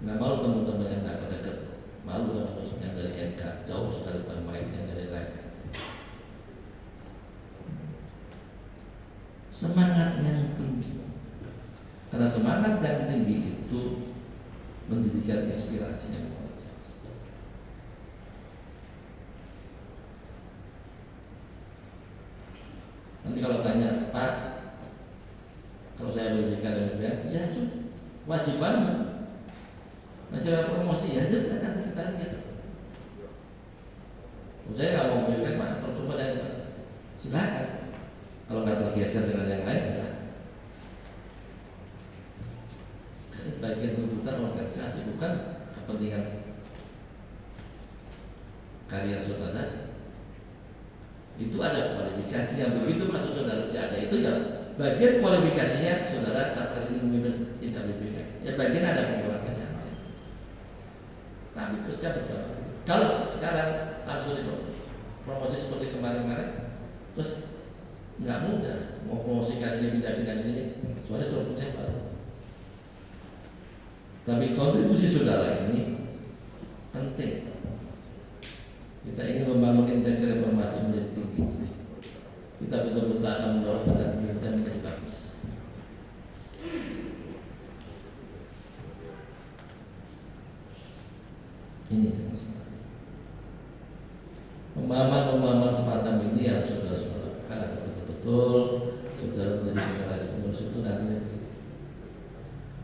Nggak malu teman-teman yang nggak dekat, malu sama musuh yang dari NK, jauh sekali bermain yang dari lain. Semangat yang tinggi, karena semangat yang tinggi itu menjadikan inspirasi yang luar biasa. Nanti kalau tanya Pak, kalau saya berikan ya itu wajiban. Masih promosi ya, nanti kita lihat. Saya nggak mau memberikan Pak, kalau coba saya silakan. Kalau nggak tergeser dengan yang lain, silakan. Ini bagian tuntutan organisasi, bukan kepentingan karya saudara saja. Itu ada kualifikasi yang begitu masuk saudara tidak ada, itu ya bagian kualifikasinya saudara saat ini memimpin tidak BPK. Ya bagian ada pengurangannya. Tapi terusnya berjalan. Kalau sekarang langsung promosi seperti kemarin-kemarin, terus nggak mudah mau promosikan ini pindah-pindah di sini, soalnya strukturnya baru. Tapi kontribusi saudara ini penting. Kita ingin membangun indeks reformasi menjadi tinggi. Kita betul-betul akan mendorong kinerja menjadi bagus. Ini pemahaman semacam ini yang saudara-saudara lakukan betul-betul saudara menjadi generasi penerus itu nantinya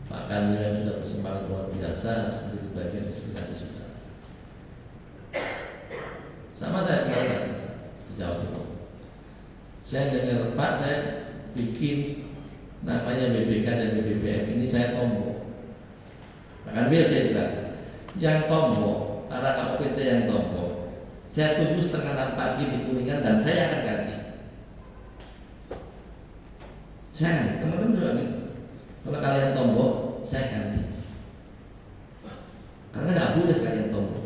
bahkan yang sudah bersemangat luar biasa menjadi bagian inspirasi saudara. Sama saya kemarin di Jawa Timur, saya dengar Pak, saya bikin namanya BBK dan BBPM ini saya tombol. Bahkan biar saya bilang yang tombol, para KPT yang tombol, saya tunggu setengah 6 pagi di Kuningan dan saya akan ganti. Saya, teman-teman juga gitu. Kalau kalian tombol, saya ganti. Karena nggak boleh kalian tombol.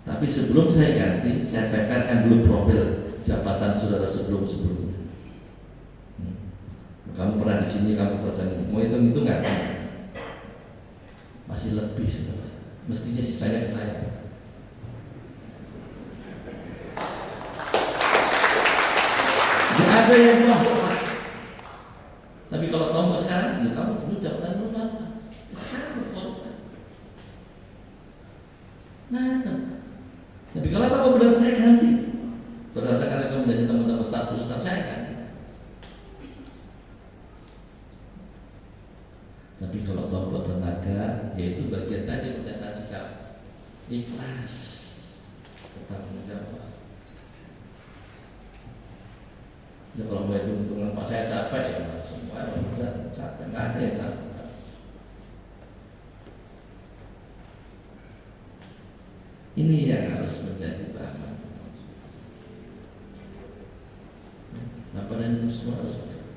Tapi sebelum saya ganti, saya peperkan dulu profil jabatan saudara sebelum-sebelumnya. Kamu pernah di sini, kamu pernah di sini. Mau hitung-hitung nggak? Masih lebih sebenarnya. Mestinya sisanya ke saya. Tidak ada yang mau. Tapi kalau tombol sekarang, ya kamu dulu jabatan dulu apa? Sekarang berkorban. Nah, tapi kalau kamu benar saya ganti. Berdasarkan rekomendasi teman-teman staf khusus saya kan. Tapi kalau tombol tenaga, yaitu bagian tadi pernyataan sikap ikhlas, bertanggung jawab. Ya kalau mau hitung-hitungan Pak saya capek ya, semua orang bisa capek, nggak ada yang capek. Ini yang harus menjadi bahan. Laporan itu semua harus menjadi.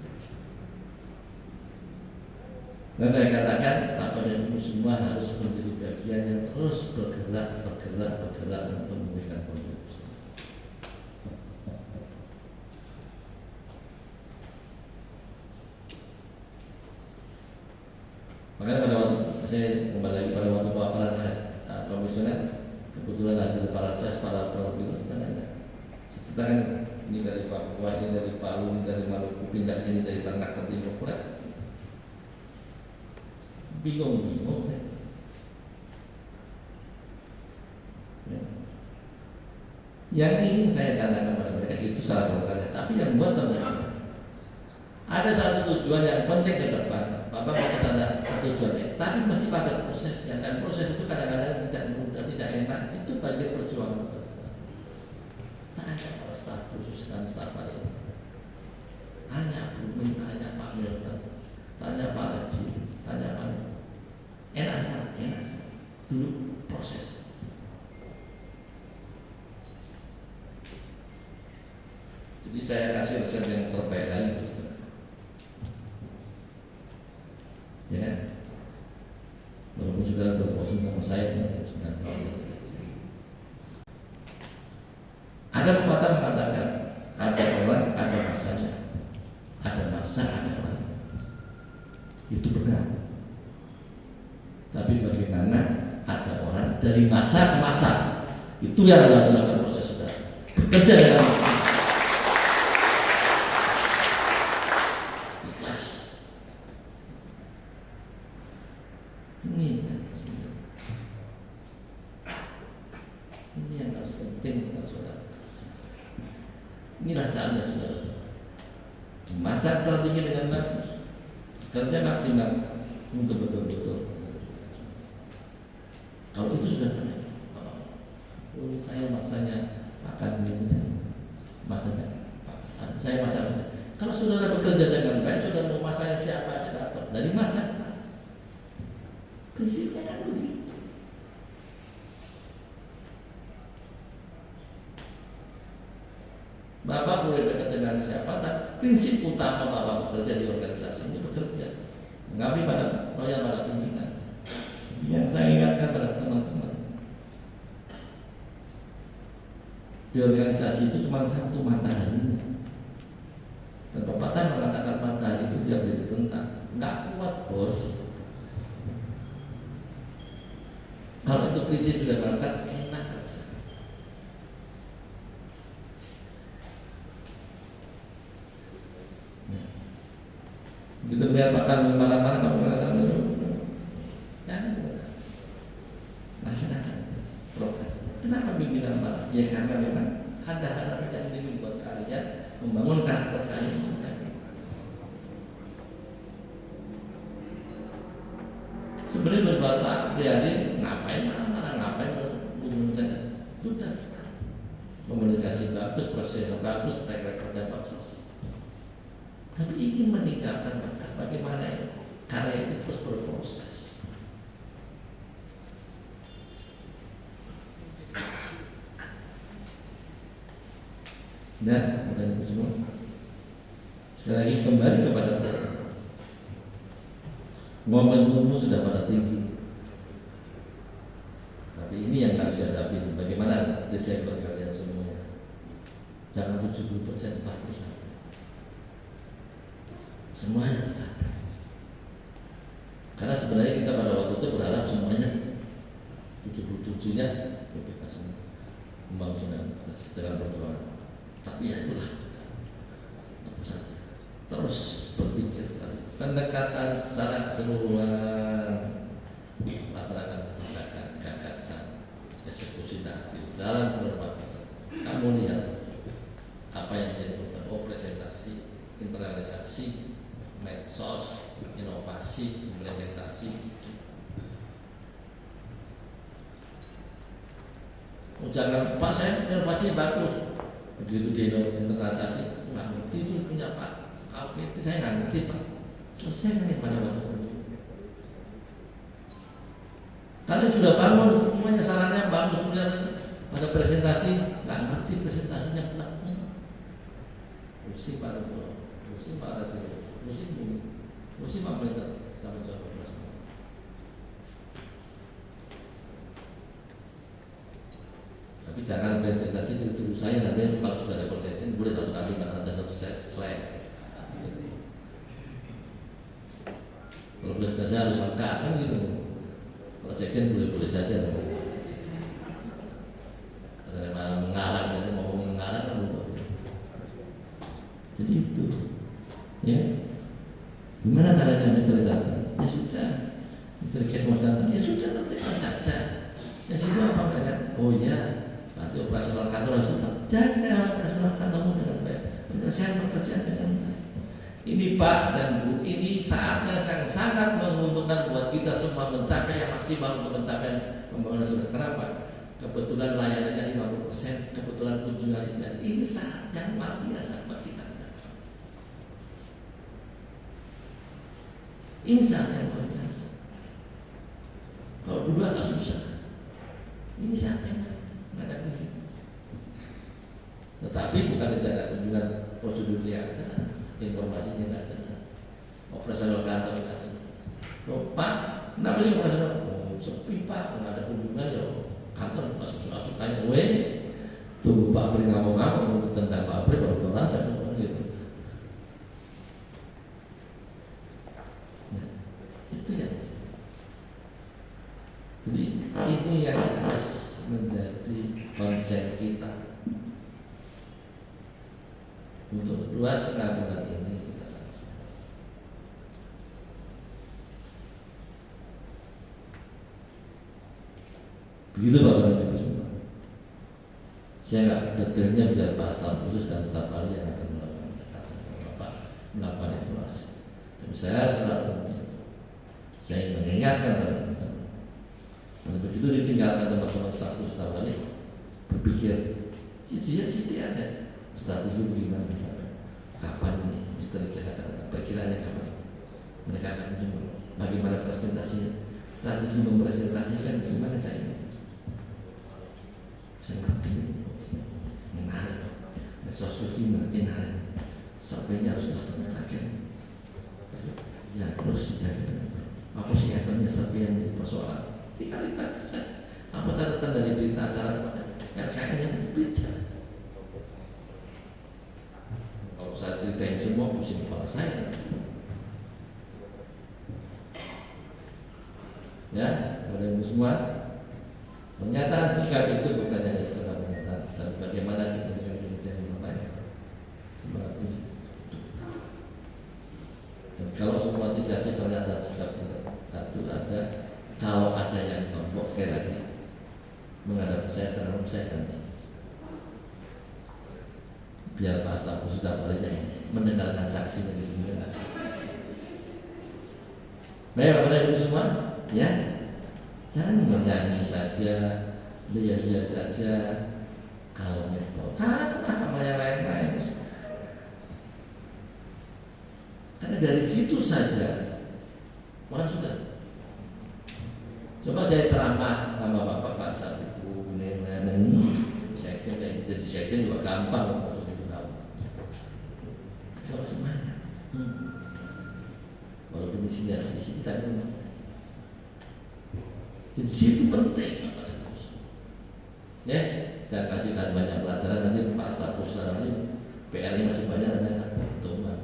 Nah saya katakan laporan itu semua harus menjadi bagian yang terus bergerak untuk memberikan kontribusi. Makanya pada waktu saya kembali lagi pada waktu paparan komisioner, kebetulan ada para ses, para perwira kan ada. Sedangkan ini dari Papua, ini dari Palu, ini dari Maluku, pindah sini dari tengah ke timur pula. Bingung kan? Ya. Yang ingin saya katakan kepada mereka itu salah satunya, tapi yang buat teman-teman ada satu tujuan yang penting ke depan. Bapak mau ke sana tujuannya, tapi masih pada prosesnya, dan proses itu kadang-kadang tidak mudah, tidak enak. Itu bagian perjuangan. Tanya para staf khusus dan staf lain, tanya Bumi, tanya Pak Milton, tanya Pak Haji, tanya Pak. Enak sekali. Dulu proses. Jadi saya kasih resep yang terbaik lagi buat saudara. Ya kan? Walaupun saudara udah bosan sama saya, 9 tahun itu. Ada pepatah mengatakan ada orang, ada masanya, ada masa, ada orang. Itu benar. Tapi bagaimana ada orang dari masa ke masa, itu yang harus dilakukan proses saudara. Bekerja dengan maksimal. Ikhlas. Ini yang harus penting buat saudara. Ini rasanya saudara. Masa strategi dengan bagus, kerja maksimal untuk betul-betul. Kalau itu sudah terjadi, saya masanya akan masanya, saya masa. Kalau saudara bekerja dengan baik, sudah mau masanya siapa aja dapat dari masa. Prinsipnya kan begitu. Bapak boleh dekat dengan siapa, tapi prinsip utama Bapak bekerja di organisasi ini bekerja, mengabdi pada loyal pada pimpinan. Yang saya ingatkan pada teman-teman, di organisasi itu cuma satu matahari, dan pepatah mengatakan matahari itu tidak boleh ditentang, nggak kuat bos. Kalau itu prinsip sudah berangkat, enak aja. Begitu melihat makan marah-marah, kamu mengatakan jangan. Laksanakan progres. Kenapa pimpinan marah? Ya karena memang ada hal yang ingin buat kalian membangun karakter kalian. Sebenarnya berbapak hari ngapain marah-marah, ngapain bunuh saja. Sudah komunikasi bagus, proses bagus, track recordnya bagus. Tapi ingin meningkatkan bekas, bagaimana karya itu terus berproses. Dan Bapak Ibu semua, sekali lagi kembali kepada momen umur sudah pada tinggi. Tapi ini yang harus dihadapi. Bagaimana Desember kalian semuanya? Jangan 70%, 40%. Semuanya tercapai. Karena sebenarnya kita pada waktu itu berharap semuanya 77-nya BPK semua membangun dengan perjuangan. Tapi ya itulah terus berpikir sekali, pendekatan secara keseluruhan, masyarakat kebijakan, gagasan, eksekusi taktis dalam beberapa. Kamu lihat apa yang menjadi presentasi, internalisasi, medsos, inovasi, implementasi. Jangan Pak saya inovasi bagus. Begitu di internalisasi, nggak ngerti itu punya Pak. Saya nggak ngerti Pak. Selesai kan pada waktu itu. Kalian sudah bangun semuanya, sarannya bagus, sudah ada presentasi, nggak ngerti presentasinya pelan. Pusing para guru, pusing para guru, pusing bumi, pusing pemerintah sama sama. Tapi jangan presentasi itu saya nanti kalau sudah ada presentasi boleh satu kali karena ada satu slide. Kalau presentasi harus lengkap kan gitu. Kalau section boleh saja. Ada yang mengarang aja mau mengarang kan boleh. Jadi itu, ya. Gimana caranya misteri datang? Ya sudah, misteri case mau datang. Ya sudah, tertibkan saja. Ya situ apa kan? Oh iya. Nanti operasional kantor harus tetap jaga operasional kantormu dengan baik, penyelesaian pekerjaan dengan baik. Ini Pak dan Bu, ini saatnya sangat menguntungkan buat kita semua mencapai yang maksimal untuk mencapai pembangunan nasional. Kenapa? Kebetulan layanannya 50%, kebetulan kunjungan ini saat yang luar biasa buat kita. Ini saat yang luar biasa. Kalau dulu agak susah, ini saat yang ada kunjungan. Tetapi bukan tidak ada kunjungan, prosedurnya nggak jelas, informasinya nggak jelas, operasional kantor nggak jelas. Loh Pak, kenapa sih operasional? Oh, sepi Pak, nggak ada kunjungan ya kantor masuk-masukanya. Weh, tunggu Pak Pri ngomong-ngomong tentang Pak Pri baru terasa gitu. Nah, itu ya. Jadi ini yang harus menjadi konsep kita untuk 2,5 bulan ini kita selesai. Begitu Bapak dan Ibu semua. Saya nggak detailnya biar Pak staf khusus dan staf ahli yang akan melakukan evaluasi. Tapi saya selalu saya mengingatkan kalau begitu ditinggalkan teman-teman staf khusus staf ahli berpikir Siti ada strategi bagaimana kapan ini misteri kisah kata perkiraannya kapan mereka akan menjemput bagaimana presentasinya, strategi mempresentasikan gimana saya ngerti menarik sosok menarik sampainya harus terus ya terus dijaga apa sih akhirnya sampai yang menjadi persoalan dikali baca saja apa catatan dari berita acara RKN yang berbicara. Kalau saya ceritain semua pusing kepala saya. Ya, kepada ibu semua, pernyataan sikap itu bukan hanya sekedar pernyataan, tapi bagaimana kita dengan kinerja yang terbaik. Semangat ini. Dan kalau semua dikasih pernyataan sikap itu ada, kalau ada yang tombok sekali lagi menghadap saya secara umum saya ganti. Biar Pak staf khusus aja mendengarkan saksinya di sini. Baik Bapak Ibu semua, ya, jangan menyanyi saja, lihat-lihat saja, kalau kan sama yang lain-lain. Karena dari situ saja orang sudah. Coba saya ceramah sama bapak-bapak saat itu, nenek, sekjen kayak gitu, jadi sekjen juga gampang untuk tahu. Kalau semangat, walaupun di sini sedikit tapi di situ penting. Ya, jangan kasihkan banyak pelajaran nanti Pak staf khusus nanti PR-nya masih banyak dan teman.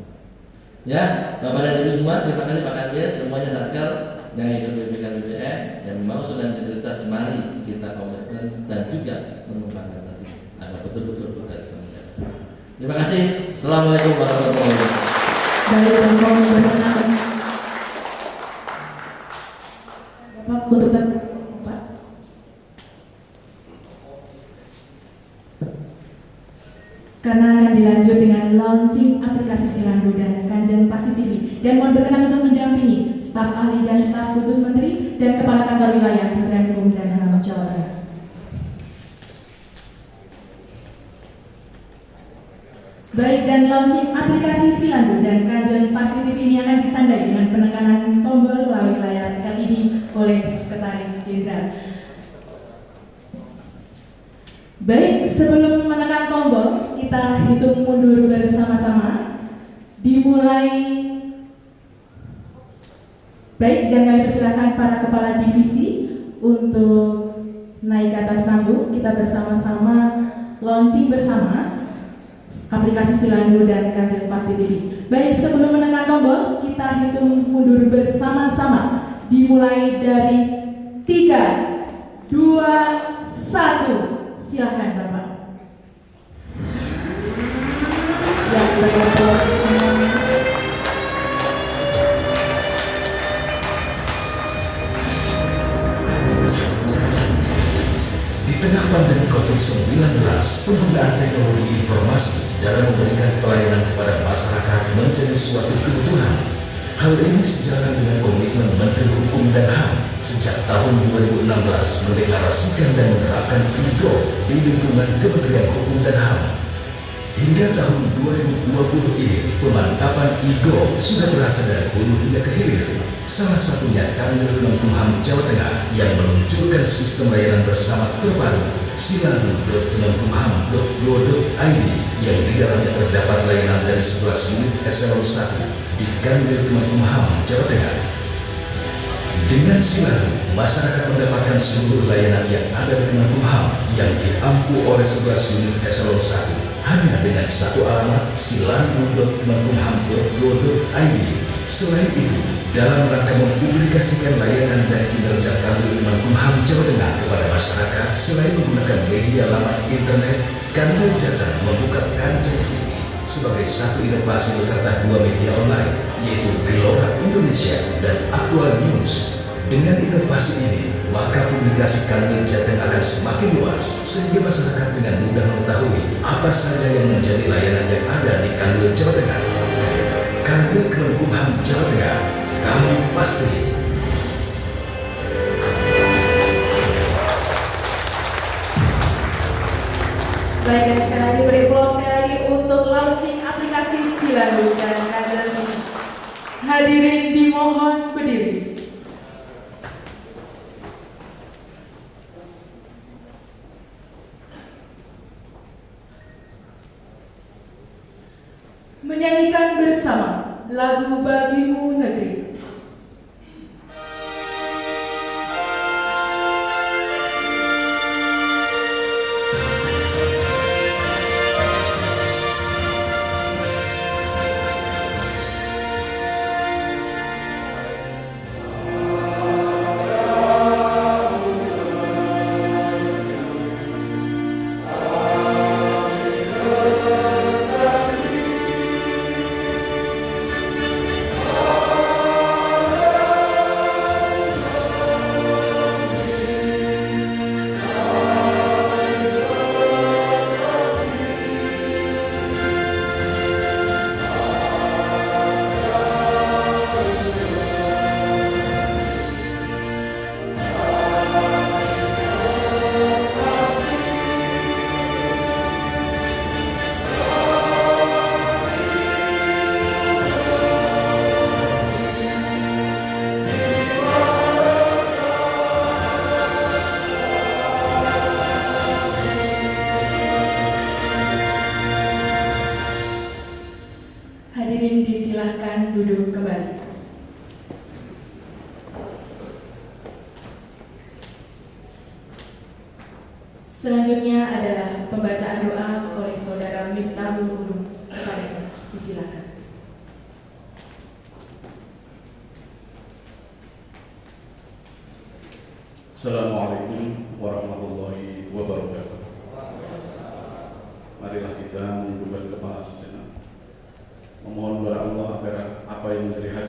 Ya, Bapak dan Ibu semua, terima kasih Pak Kanwil, semuanya satker yang ikut BPK BPN yang mau sudah integritas, mari kita komitmen dan juga mengembangkan tadi agar betul-betul kita bisa menjaga. Terima kasih. Assalamualaikum warahmatullahi wabarakatuh. Baik, berkenan Bapak tuntutan Pak. Karena akan dilanjut dengan launching aplikasi Silandu dan Kanjen Pasti TV, dan mohon berkenan untuk mendampingi staf ahli dan staf khusus menteri dan kepala kantor wilayah Kementerian Hukum dan HAM Jawa Tengah. Baik, dan launching aplikasi Silandu dan Kanjen Baik, sebelum menekan tombol, kita hitung mundur bersama-sama. Dimulai. Baik, dan kami persilakan para kepala divisi untuk naik ke atas panggung. Kita bersama-sama launching bersama aplikasi Silandu dan Kanjeng Pasti TV. Baik, sebelum menekan tombol, kita hitung mundur bersama-sama. Dimulai dari 3, 2, 1. Silakan Bapak. Ya, Di tengah pandemi COVID-19, penggunaan teknologi informasi dalam memberikan pelayanan kepada masyarakat menjadi suatu kebutuhan. Hal ini sejalan dengan komitmen Menteri Hukum dan HAM sejak tahun 2016 mendeklarasikan dan menerapkan IGO di lingkungan Kementerian Hukum dan HAM. Hingga tahun 2020 ini, pemantapan IGO sudah berasal dari hulu hingga ke hilir. Salah satunya Kanwil Kemenkumham Jawa Tengah yang meluncurkan sistem layanan bersama terbaru silandu.kemenkumham.go.id yang di dalamnya terdapat layanan dari 11 unit eselon 1 di Kanwil Kemenkumham Jawa Tengah. Dengan Silandu, masyarakat mendapatkan seluruh layanan yang ada di Kemenkumham yang diampu oleh 11 unit eselon 1 hanya dengan satu alamat silandu.kemenkumham.go.id. Selain itu, dalam rangka mempublikasikan layanan dan kinerja Kanwil Kemenkumham Jawa Tengah kepada masyarakat, selain menggunakan media laman internet, Kanwil Jateng membuka Kanjeng TV sebagai satu inovasi beserta 2 media online, yaitu Gelora Indonesia dan Aktual News. Dengan inovasi ini, maka publikasi Kanwil Jateng akan semakin luas, sehingga masyarakat dengan mudah mengetahui apa saja yang menjadi layanan yang ada di Kanwil Jawa Tengah. Kanwil Kemenkumham Jawa Tengah, kami pasti. Baik, dan sekali lagi beri aplaus sekali lagi untuk launching aplikasi Silandu dan Kanjeng TV. Hadirin dimohon berdiri. Menyanyikan bersama lagu Bagimu Negeri. Hadirin disilahkan duduk kembali. Selanjutnya adalah pembacaan doa oleh Saudara Miftahul Ulum. Kepadanya, disilakan. Assalamualaikum warahmatullahi wabarakatuh. Marilah kita menundukkan kepala sejenak, memohon kepada Allah agar apa yang menjadi hajat